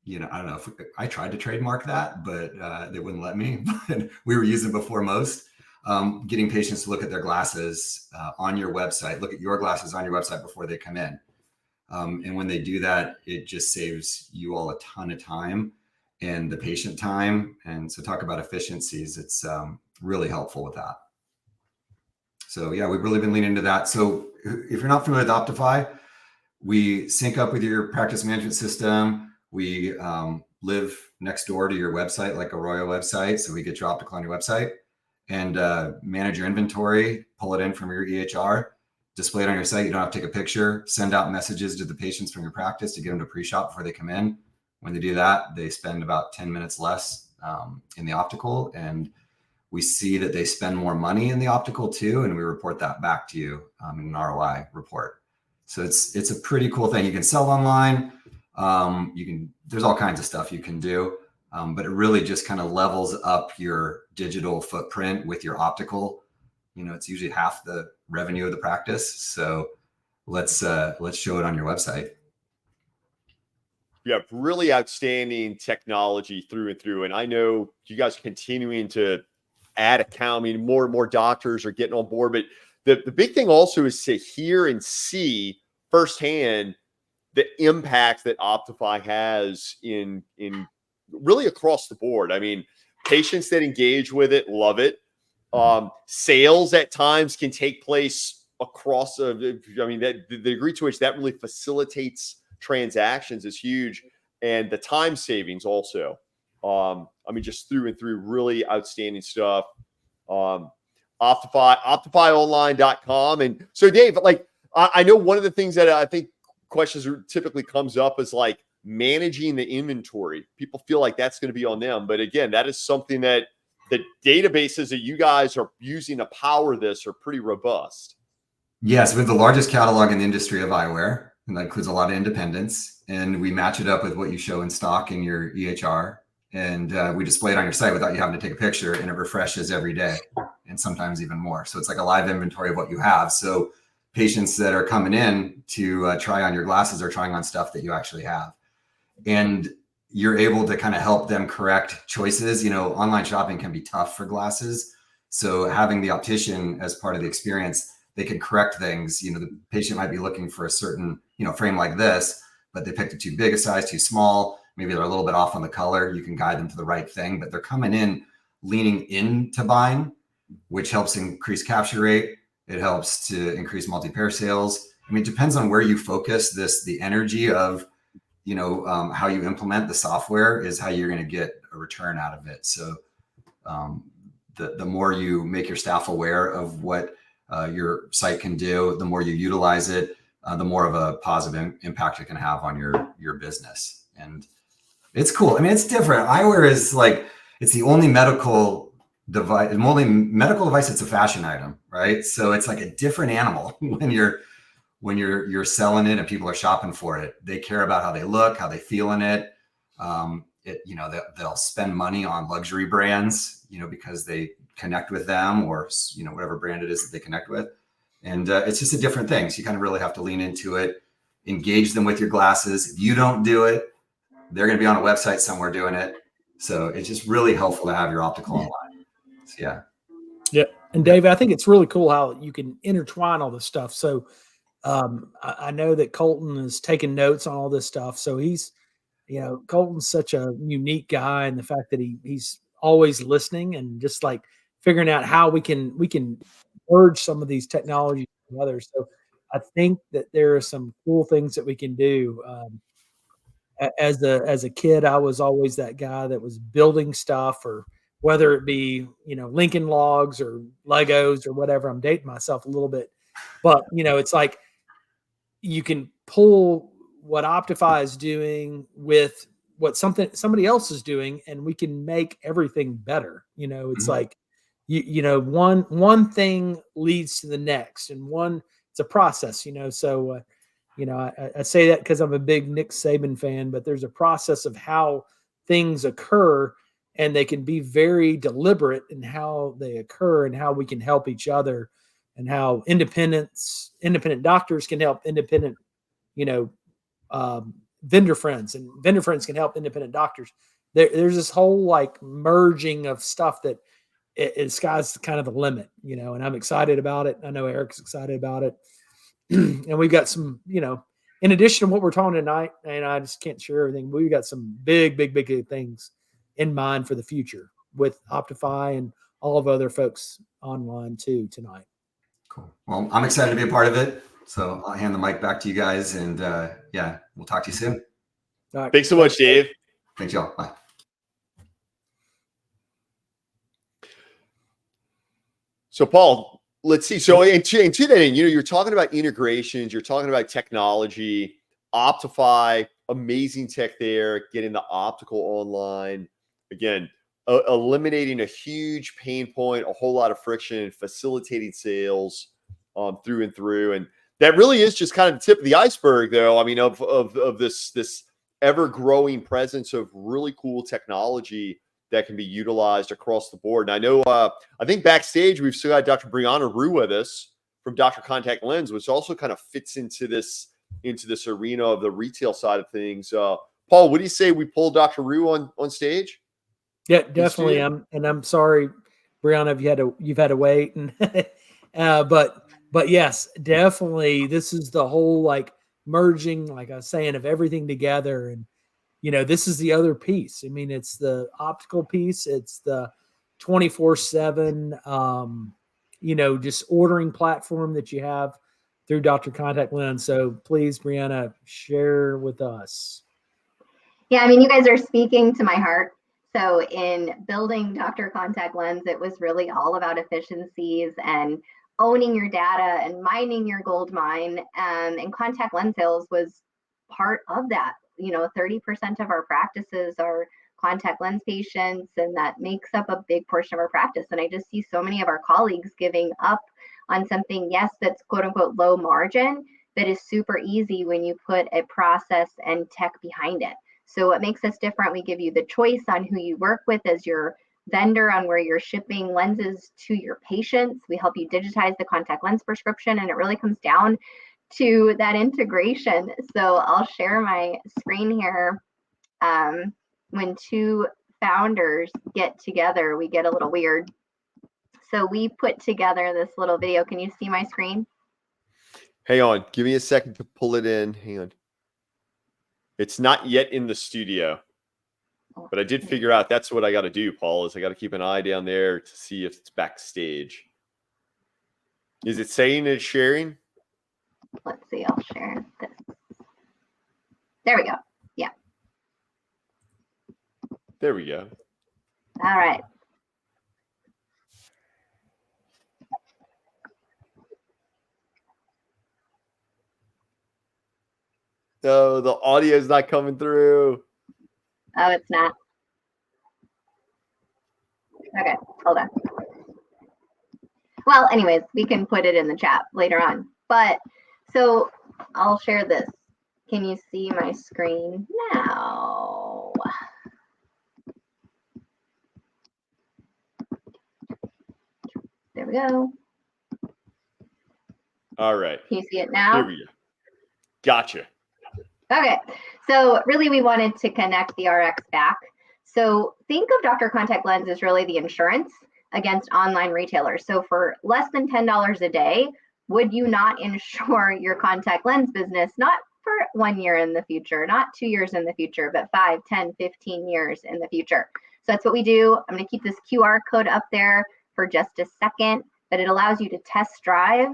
don't know if I tried to trademark that, but they wouldn't let me. But we were using it before most. Getting patients to look at their glasses on your website, look at your glasses on your website before they come in. And when they do that, it just saves you all a ton of time and the patient time. And so talk about efficiencies. It's really helpful with that. So yeah, we've really been leaning into that. So if you're not familiar with Optify, we sync up with your practice management system. We live next door to your website, like a Royal website. So we get your optical on your website and manage your inventory, pull it in from your EHR, display it on your site. You don't have to take a picture, send out messages to the patients from your practice to get them to pre-shop before they come in. When they do that, they spend about 10 minutes less in the optical, and we see that they spend more money in the optical too, and we report that back to you in an ROI report. So it's a pretty cool thing. You can sell online. There's all kinds of stuff you can do, but it really just kind of levels up your digital footprint with your optical. It's usually half the revenue of the practice. So let's show it on your website. Yeah, really outstanding technology through and through. And I know you guys are continuing to add account. I mean, more and more doctors are getting on board. But the big thing also is to hear and see firsthand the impact that Optify has in really across the board. I mean, patients that engage with it love it. Sales at times can take place across I mean, that the degree to which that really facilitates transactions is huge. And the time savings also. I mean, just through and through, really outstanding stuff. OptifyOnline.com. And so, Dave, like, I know one of the things that I think questions typically comes up is like managing the inventory. People feel like that's going to be on them. But again, that is something that the databases that you guys are using to power this are pretty robust. Yes, we have the largest catalog in the industry of eyewear, and that includes a lot of independents. And we match it up with what you show in stock in your EHR. And we display it on your site without you having to take a picture, and it refreshes every day and sometimes even more. So it's like a live inventory of what you have. So patients that are coming in to try on your glasses are trying on stuff that you actually have. And you're able to kind of help them correct choices. You know, online shopping can be tough for glasses. So having the optician as part of the experience, they can correct things. You know, the patient might be looking for a certain, you know, frame like this, but they picked it too big a size, too small. Maybe they're a little bit off on the color. You can guide them to the right thing, but they're coming in leaning into buying, which helps increase capture rate. It helps to increase multi-pair sales. I mean, it depends on where you focus the energy of, you know, how you implement the software is how you're going to get a return out of it. So the more you make your staff aware of what your site can do, the more you utilize it, the more of a positive impact it can have on your business. And it's cool. I mean, it's different. Eyewear is like, it's the only medical device, it's a fashion item, right? So it's like a different animal when you're selling it and people are shopping for it. They care about how they look, how they feel in it. You know, they'll spend money on luxury brands, you know, because they connect with them, or, you know, whatever brand it is that they connect with. And it's just a different thing. So you kind of really have to lean into it, engage them with your glasses. If you don't do it, they're going to be on a website somewhere doing it. So it's just really helpful to have your optical online. So, yeah. Yeah. And Dave, I think it's really cool how you can intertwine all this stuff. So I know that Colton is taking notes on all this stuff. So he's, you know, Colton's such a unique guy, and the fact that he's always listening and just like figuring out how we can merge some of these technologies with others. So I think that there are some cool things that we can do. As a kid, I was always that guy that was building stuff, or whether it be, you know, Lincoln Logs or Legos or whatever. I'm dating myself a little bit, but you know, it's like you can pull what Optify is doing with what somebody else is doing, and we can make everything better. You know, it's like you know, one thing leads to the next, and it's a process. You know, so. You know, I say that because I'm a big Nick Saban fan, but there's a process of how things occur, and they can be very deliberate in how they occur and how we can help each other, and how independent doctors can help independent, you know, vendor friends, and vendor friends can help independent doctors. There's this whole like merging of stuff that sky's kind of the limit, you know, and I'm excited about it. I know Eric's excited about it. And we've got some, you know, in addition to what we're talking tonight, and I just can't share everything, but we've got some big things in mind for the future with Optify and all of other folks online too tonight. Cool. Well, I'm excited to be a part of it. So I'll hand the mic back to you guys, and yeah, we'll talk to you soon. All right. Thanks so much, Dave. Thanks, y'all. Bye. So, Paul, let's see. So, in to that end, you know, you're talking about integrations, you're talking about technology, Optify, amazing tech there, getting the optical online. Again, eliminating a huge pain point, a whole lot of friction, facilitating sales through and through. And that really is just kind of the tip of the iceberg, though. I mean, of this ever-growing presence of really cool technology that can be utilized across the board. And I know, I think backstage, we've still got Dr. Brianna Rue with us from Dr. Contact Lens, which also kind of fits into this arena of the retail side of things. Paul, what do you say we pull Dr. Rue on stage? Yeah, definitely. I'm sorry, Brianna, if you've had to wait, and but yes, definitely. This is the whole like merging, like I was saying, of everything together. And you know, this is the other piece. I mean, it's the optical piece. It's the 24/7, just ordering platform that you have through Dr. Contact Lens. So please, Brianna, share with us. Yeah, I mean, you guys are speaking to my heart. So in building Dr. Contact Lens, it was really all about efficiencies and owning your data and mining your gold mine. And contact lens sales was part of that. 30% of our practices are contact lens patients, and that makes up a big portion of our practice. And I just see so many of our colleagues giving up on something, yes, that's quote unquote low margin, that is super easy when you put a process and tech behind it. So what makes us different, we give you the choice on who you work with as your vendor, on where you're shipping lenses to your patients. We help you digitize the contact lens prescription, and it really comes down to that integration. So I'll share my screen here. When two founders get together, we get a little weird. So we put together this little video. Can you see my screen? Hang on. Give me a second to pull it in. Hang on. It's not yet in the studio. But I did figure out that's what I got to do, Paul, is I got to keep an eye down there to see if it's backstage. Is it saying it's sharing? Let's see. I'll share this. There we go. Yeah. There we go. All right. No, the audio is not coming through. Oh, it's not. Okay, hold on. Well, anyways, we can put it in the chat later on. But so I'll share this. Can you see my screen now? There we go. All right. Can you see it now? Here we go. Gotcha. Okay, so really we wanted to connect the RX back. So think of Dr. Contact Lens as really the insurance against online retailers. So for less than $10 a day, would you not insure your contact lens business, not for 1 year in the future, not 2 years in the future, but 5, 10, 15 years in the future? So that's what we do. I'm going to keep this QR code up there for just a second, but it allows you to test drive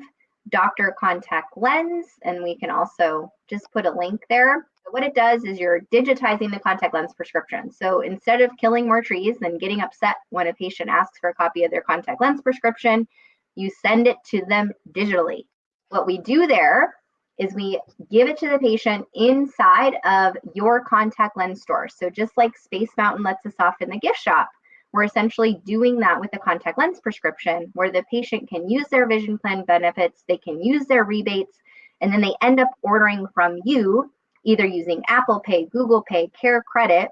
Dr. Contact Lens, and we can also just put a link there. So what it does is you're digitizing the contact lens prescription. So instead of killing more trees and getting upset when a patient asks for a copy of their contact lens prescription, you send it to them digitally. What we do there is we give it to the patient inside of your contact lens store. So just like Space Mountain lets us off in the gift shop, we're essentially doing that with the contact lens prescription, where the patient can use their vision plan benefits, they can use their rebates, and then they end up ordering from you, either using Apple Pay, Google Pay, Care Credit,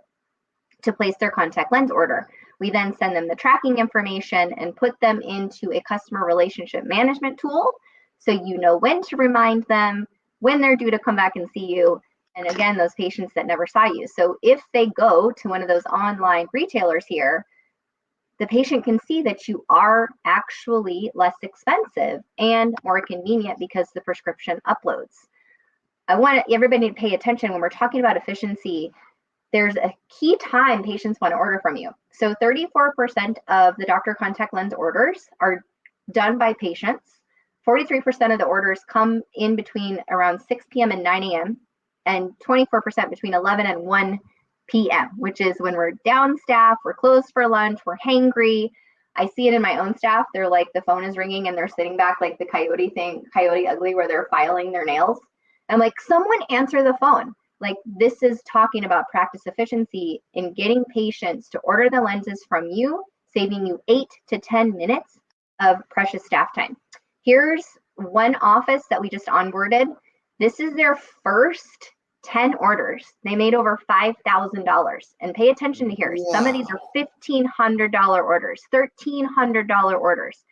to place their contact lens order. We then send them the tracking information and put them into a customer relationship management tool, so you know when to remind them, when they're due to come back and see you, and again, those patients that never saw you. So if they go to one of those online retailers here, the patient can see that you are actually less expensive and more convenient because the prescription uploads. I want everybody to pay attention when we're talking about efficiency. There's a key time patients want to order from you. So 34% of the Dr. Contact Lens orders are done by patients. 43% of the orders come in between around 6 p.m. and 9 a.m. and 24% between 11 and 1 p.m., which is when we're down staff, we're closed for lunch, we're hangry. I see it in my own staff. They're like, the phone is ringing and they're sitting back like the Coyote thing, Coyote Ugly, where they're filing their nails. I'm like, someone answer the phone. Like, this is talking about practice efficiency in getting patients to order the lenses from you, saving you 8 to 10 minutes of precious staff time. Here's one office that we just onboarded. This is their first 10 orders. They made over $5,000. And pay attention to here. Wow. Some of these are $1,500 orders, $1,300 orders.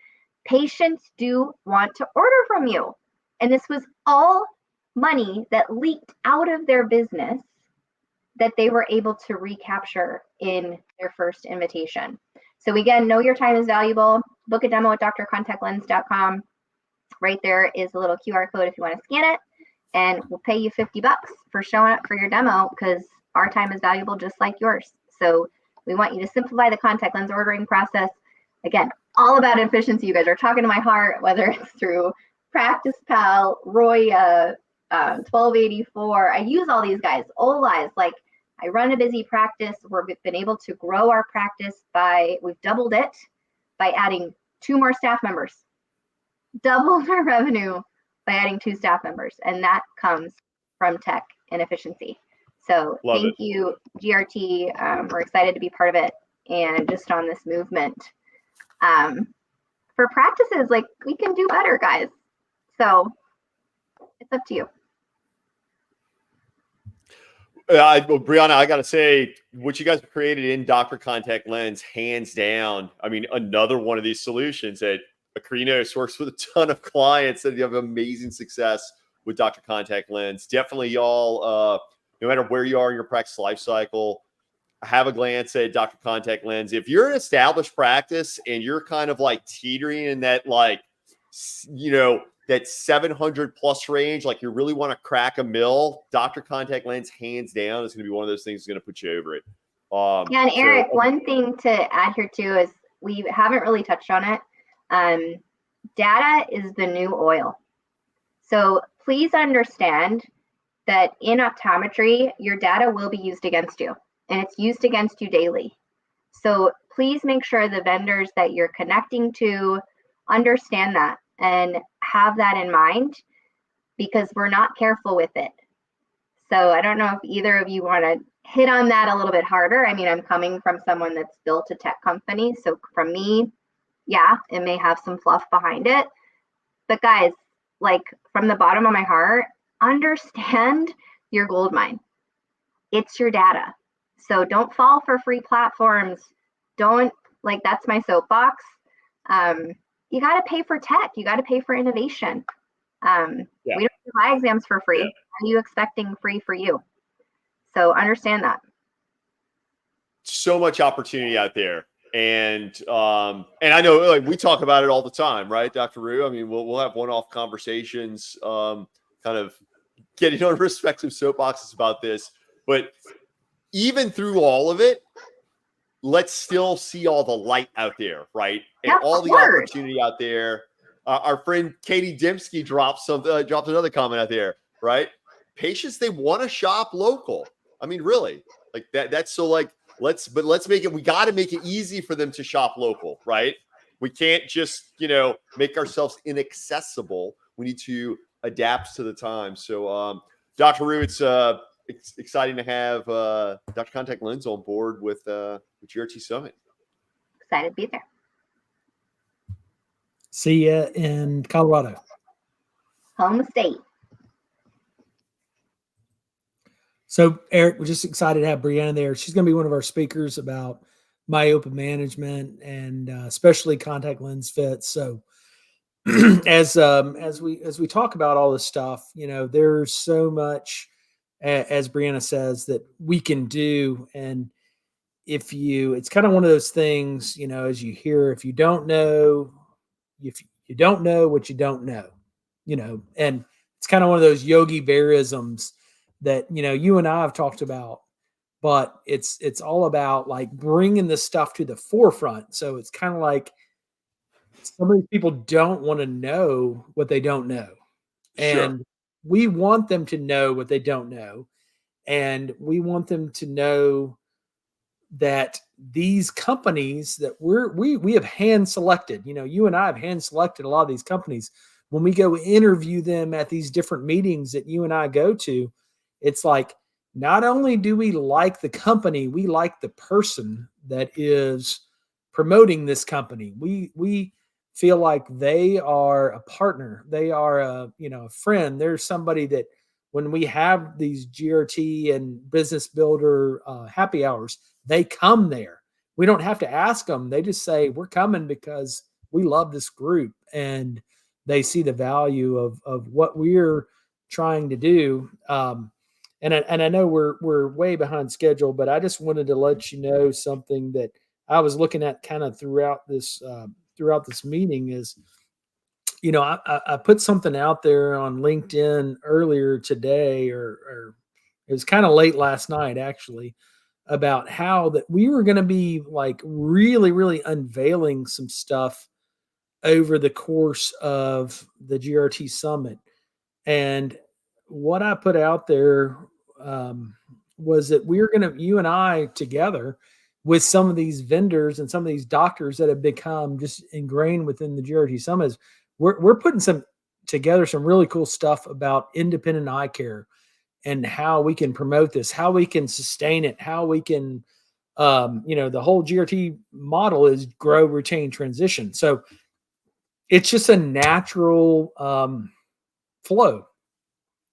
Patients do want to order from you. And this was all money that leaked out of their business that they were able to recapture in their first invitation. So again, know your time is valuable. Book a demo at drcontactlens.com. Right there is a little QR code if you want to scan it. And we'll pay you $50 for showing up for your demo, because our time is valuable just like yours. So we want you to simplify the contact lens ordering process. Again, all about efficiency. You guys are talking to my heart, whether it's through Practice Pal, Roya, 1284. I use all these guys. Oli's, like, I run a busy practice. We've been able to grow our practice we've doubled it by adding 2 more staff members. Doubled our revenue by adding 2 staff members. And that comes from tech and efficiency. So thank you, GRT. We're excited to be part of it and just on this movement. For practices, like, we can do better, guys. So it's up to you. Brianna, I got to say, what you guys have created in Dr. Contact Lens, hands down. I mean, another one of these solutions that Acrinos works with a ton of clients that have amazing success with Dr. Contact Lens. Definitely, y'all, no matter where you are in your practice life cycle, have a glance at Dr. Contact Lens. If you're an established practice and you're kind of like teetering in that, like, you know, that 700 plus range, like you really want to crack a mill, Dr. Contact Lens, hands down, is going to be one of those things that's going to put you over it. Yeah, and Eric, one thing to add here too is we haven't really touched on it. Data is the new oil. So please understand that in optometry, your data will be used against you, and it's used against you daily. So please make sure the vendors that you're connecting to understand that and have that in mind, because we're not careful with it. So I don't know if either of you want to hit on that a little bit harder. I mean, I'm coming from someone that's built a tech company. So from me, yeah, it may have some fluff behind it. But guys, like, from the bottom of my heart, understand your gold mine. It's your data. So don't fall for free platforms. Don't, like, that's my soapbox. You got to pay for tech. You got to pay for innovation. We don't do eye exams for free. Yeah. Are you expecting free for you? So understand that. So much opportunity out there. And I know, like, we talk about it all the time, right, Dr. Rue? I mean, we'll have one-off conversations, kind of getting on respective soapboxes about this. But even through all of it, let's still see all the light out there, right? And all the opportunity out there. Our friend Katie Dembski dropped another comment out there, right? Patients, they want to shop local. I mean, really, like that's so, like, let's make it, we got to make it easy for them to shop local, right? We can't just, make ourselves inaccessible. We need to adapt to the time. So, Dr. Rue, it's exciting to have Dr. Contact Lens on board with GRT Summit. Excited to be there. See ya in Colorado. Home state. So, Eric, we're just excited to have Brianna there. She's going to be one of our speakers about myopia management and especially contact lens fits. So, as we talk about all this stuff, there's so much, as Brianna says, that we can do. And it's kind of one of those things, as you hear, if you don't know what you don't know, and it's kind of one of those Yogi Bearisms that, you and I have talked about, but it's all about, like, bringing this stuff to the forefront. So it's kind of like some of these people don't want to know what they don't know. And we want them to know what they don't know. And we want them to know that these companies that we have hand selected, you and I have hand selected a lot of these companies. When we go interview them at these different meetings that you and I go to, it's like, not only do we like the company, we like the person that is promoting this company. We feel like they are a partner. They are a friend. There's somebody that when we have these GRT and business builder happy hours, they come there. We don't have to ask them. They just say, we're coming because we love this group, and they see the value of what we're trying to do. And I know we're way behind schedule, but I just wanted to let you know something that I was looking at kind of throughout this meeting is, I put something out there on LinkedIn earlier today, or it was kind of late last night, actually. about how that we were going to be like really, really unveiling some stuff over the course of the GRT summit. And what I put out there was that we're going to, you and I together with some of these vendors and some of these doctors that have become just ingrained within the GRT summits, we're putting together some really cool stuff about independent eye care and how we can promote this, how we can sustain it, how we can, the whole GRT model is grow, retain, transition. So it's just a natural flow.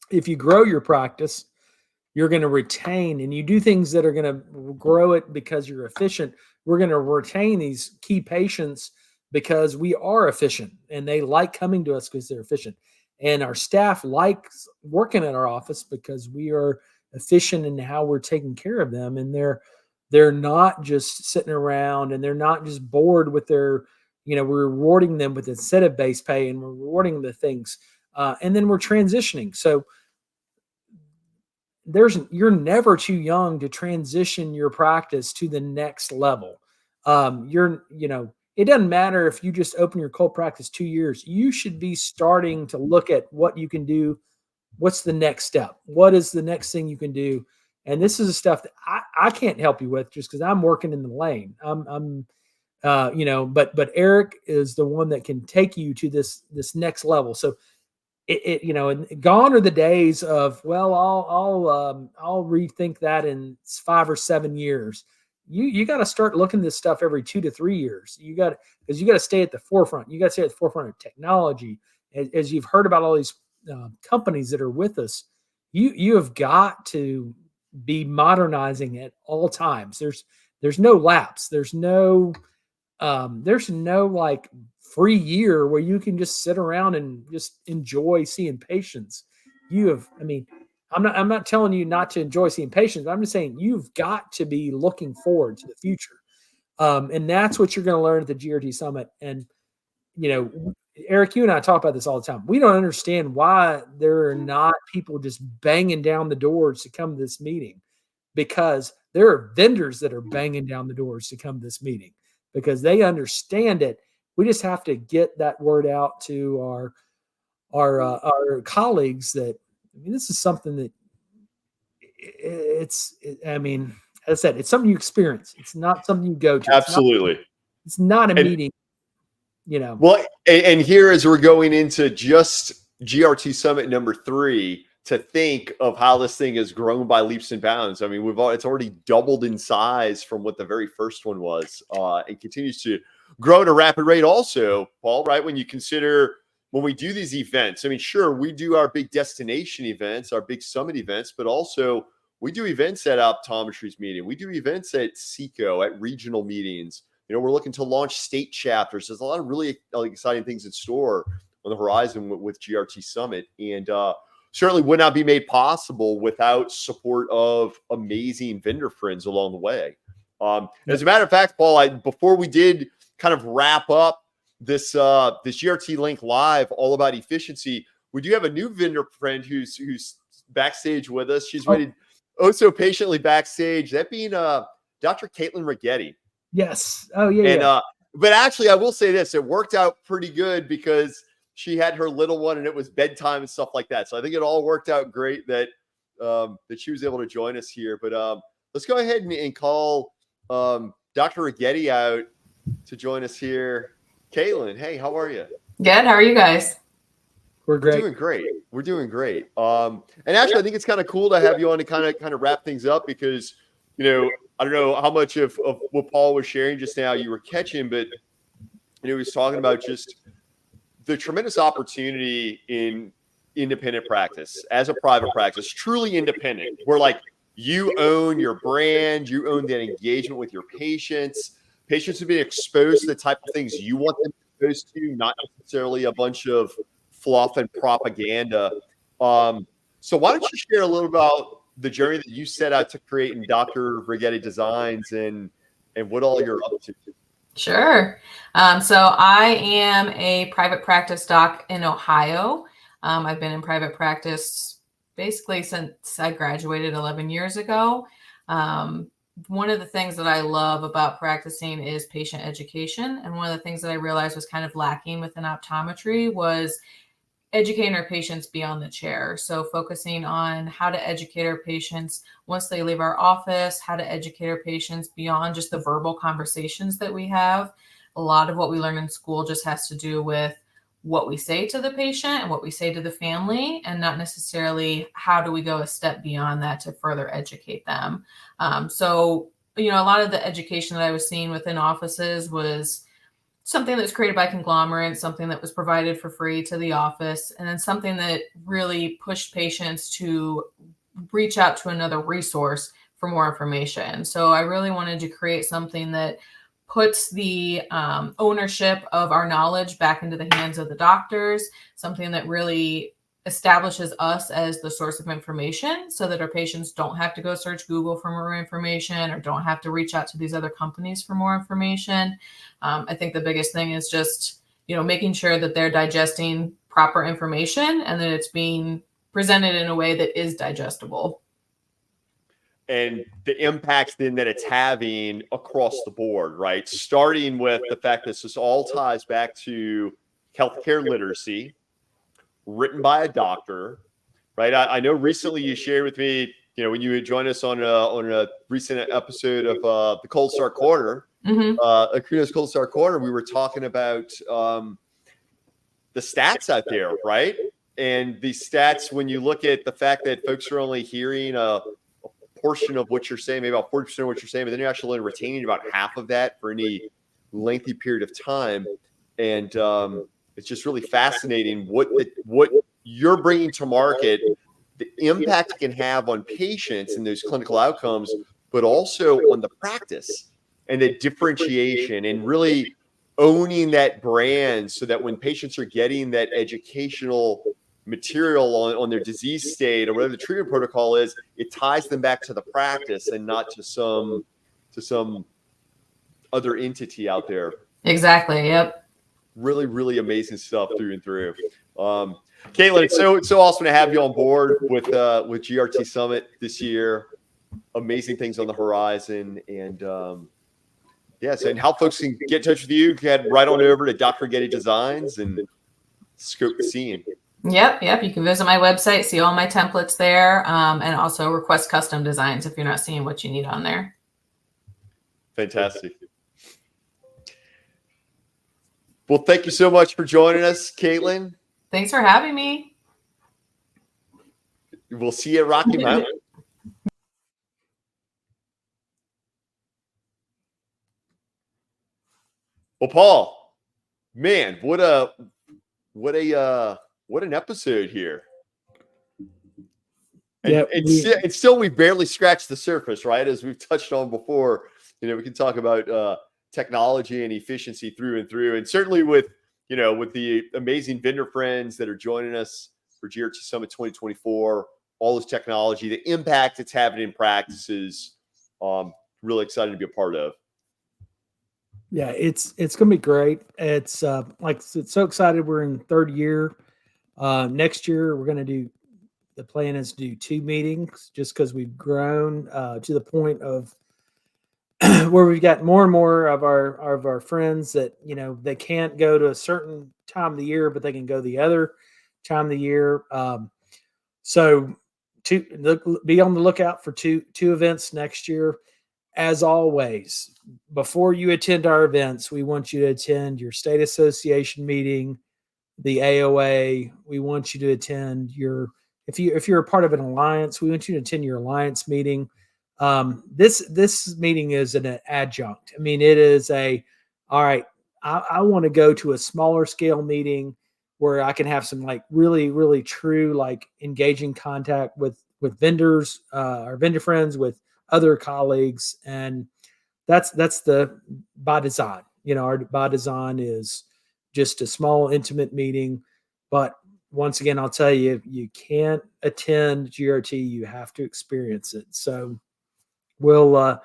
If you grow your practice, you're going to retain, and you do things that are going to grow it because you're efficient. We're going to retain these key patients because we are efficient, and they like coming to us because they're efficient. And our staff likes working at our office because we are efficient in how we're taking care of them. And they're not just sitting around, and they're not just bored with their, we're rewarding them with incentive-based pay, and we're rewarding the things. And then we're transitioning. So you're never too young to transition your practice to the next level. It doesn't matter if you just open your cold practice 2 years, you should be starting to look at what you can do. What's the next step? What is the next thing you can do? And this is the stuff that I can't help you with just because I'm working in the lane. But Eric is the one that can take you to this next level. So and gone are the days of, well, I'll rethink that in 5 or 7 years. You got to start looking at this stuff every 2 to 3 years. Because you got to stay at the forefront. You got to stay at the forefront of technology. As you've heard about all these companies that are with us, you have got to be modernizing at all times. There's no lapse. There's no like free year where you can just sit around and just enjoy seeing patients. I'm not telling you not to enjoy seeing patients. I'm just saying you've got to be looking forward to the future. And that's what you're going to learn at the GRT Summit. And, Eric, you and I talk about this all the time. We don't understand why there are not people just banging down the doors to come to this meeting, because there are vendors that are banging down the doors to come to this meeting because they understand it. We just have to get that word out to our colleagues that, this is something that as I said, it's something you experience. It's not something you go to. Absolutely. It's not a meeting, Well, and here as we're going into just GRT Summit number 3, to think of how this thing has grown by leaps and bounds. I mean, it's already doubled in size from what the very first one was. It continues to grow at a rapid rate also, Paul, right? When you consider when we do these events, I mean, sure, we do our big destination events, our big summit events, but also we do events at optometry's meeting. We do events at SECO, at regional meetings. We're looking to launch state chapters. There's a lot of really exciting things in store on the horizon with GRT Summit. And certainly would not be made possible without support of amazing vendor friends along the way. As a matter of fact, Paul, before we did kind of wrap up this GRT Link Live all about efficiency, we do have a new vendor friend who's backstage with us. She's waited so patiently backstage. That being Dr. Caitlin Rigetti. Yes. Oh yeah. And but actually, I will say this: it worked out pretty good because she had her little one and it was bedtime and stuff like that. So I think it all worked out great that she was able to join us here. But let's go ahead and call Dr. Rigetti out to join us here. Caitlin, hey, how are you? Good. How are you guys? We're great. We're doing great. And actually, I think it's kind of cool to have you on to kind of wrap things up because, I don't know how much of what Paul was sharing just now you were catching, but, he was talking about just the tremendous opportunity in independent practice as a private practice, truly independent, where like you own your brand, you own that engagement with your patients. Patients have been exposed to the type of things you want them exposed to, not necessarily a bunch of fluff and propaganda. So why don't you share a little about the journey that you set out to create in Dr. Rigetti Designs and what all you're up to? Sure. So I am a private practice doc in Ohio. I've been in private practice basically since I graduated 11 years ago. one of the things that I love about practicing is patient education. And one of the things that I realized was kind of lacking within optometry was educating our patients beyond the chair. So focusing on how to educate our patients once they leave our office, how to educate our patients beyond just the verbal conversations that we have. A lot of what we learn in school just has to do with what we say to the patient and what we say to the family, and not necessarily how do we go a step beyond that to further educate them. So, a lot of the education that I was seeing within offices was something that was created by conglomerates, something that was provided for free to the office, and then something that really pushed patients to reach out to another resource for more information. So I really wanted to create something that puts the ownership of our knowledge back into the hands of the doctors, something that really establishes us as the source of information so that our patients don't have to go search Google for more information or don't have to reach out to these other companies for more information. I think the biggest thing is just, making sure that they're digesting proper information and that it's being presented in a way that is digestible. And the impacts then that it's having across the board, right? Starting with the fact that this all ties back to healthcare literacy, written by a doctor, right? I know recently you shared with me, when you had joined us on a recent episode of the Cold Start Corner, Acrino's Cold Start Corner, we were talking about the stats out there, right? And the stats, when you look at the fact that folks are only hearing a portion of what you're saying, maybe about 40% of what you're saying, but then you're actually only retaining about half of that for any lengthy period of time. And it's just really fascinating what you're bringing to market, the impact it can have on patients and those clinical outcomes, but also on the practice and the differentiation and really owning that brand so that when patients are getting that educational material on their disease state or whatever the treatment protocol is, it ties them back to the practice and not to some other entity out there. Exactly. Yep. Really, really amazing stuff through and through. Caitlin, it's so awesome to have you on board with GRT Summit this year. Amazing things on the horizon. And and how folks can get in touch with you, head right on over to Dr. Getty Designs and scope the scene. Yep. You can visit my website, see all my templates there, and also request custom designs if you're not seeing what you need on there. Fantastic. Well, thank you so much for joining us, Caitlin. Thanks for having me. We'll see you at Rocky Mountain. Well, Paul, man, what an episode here. And still we barely scratched the surface, right? As we've touched on before, we can talk about technology and efficiency through and through. And certainly with the amazing vendor friends that are joining us for GRT Summit 2024, all this technology, the impact it's having in practices, really excited to be a part of. Yeah, it's going to be great. It's so excited. We're in third year. Next year, we're going to the plan is to do 2 meetings just because we've grown to the point of where we've got more and more of our friends that, they can't go to a certain time of the year, but they can go the other time of the year. So be on the lookout for two events next year. As always, before you attend our events, we want you to attend your state association meeting, the AOA. We want you to attend if you're a part of an alliance, we want you to attend your alliance meeting. This meeting is an adjunct. I mean, it is all right, I want to go to a smaller scale meeting where I can have some really, really true, engaging contact with vendors, our vendor friends, with other colleagues. And that's the by design. Our by design is just a small, intimate meeting. But once again, I'll tell you, you can't attend GRT, you have to experience it. So we'll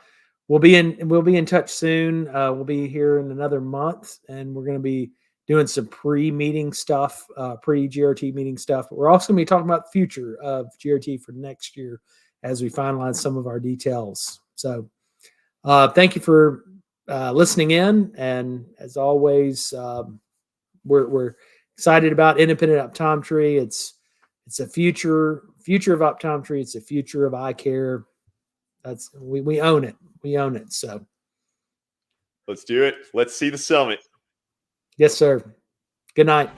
be in touch soon. We'll be here in another month, and we're going to be doing some pre-meeting stuff, pre-GRT meeting stuff. But we're also going to be talking about the future of GRT for next year as we finalize some of our details. So Thank you for listening in. And as always, we're excited about independent optometry. It's a future of optometry. It's a future of eye care. We own it. We own it. So Let's do it. Let's see the summit. yes, sir. Good night.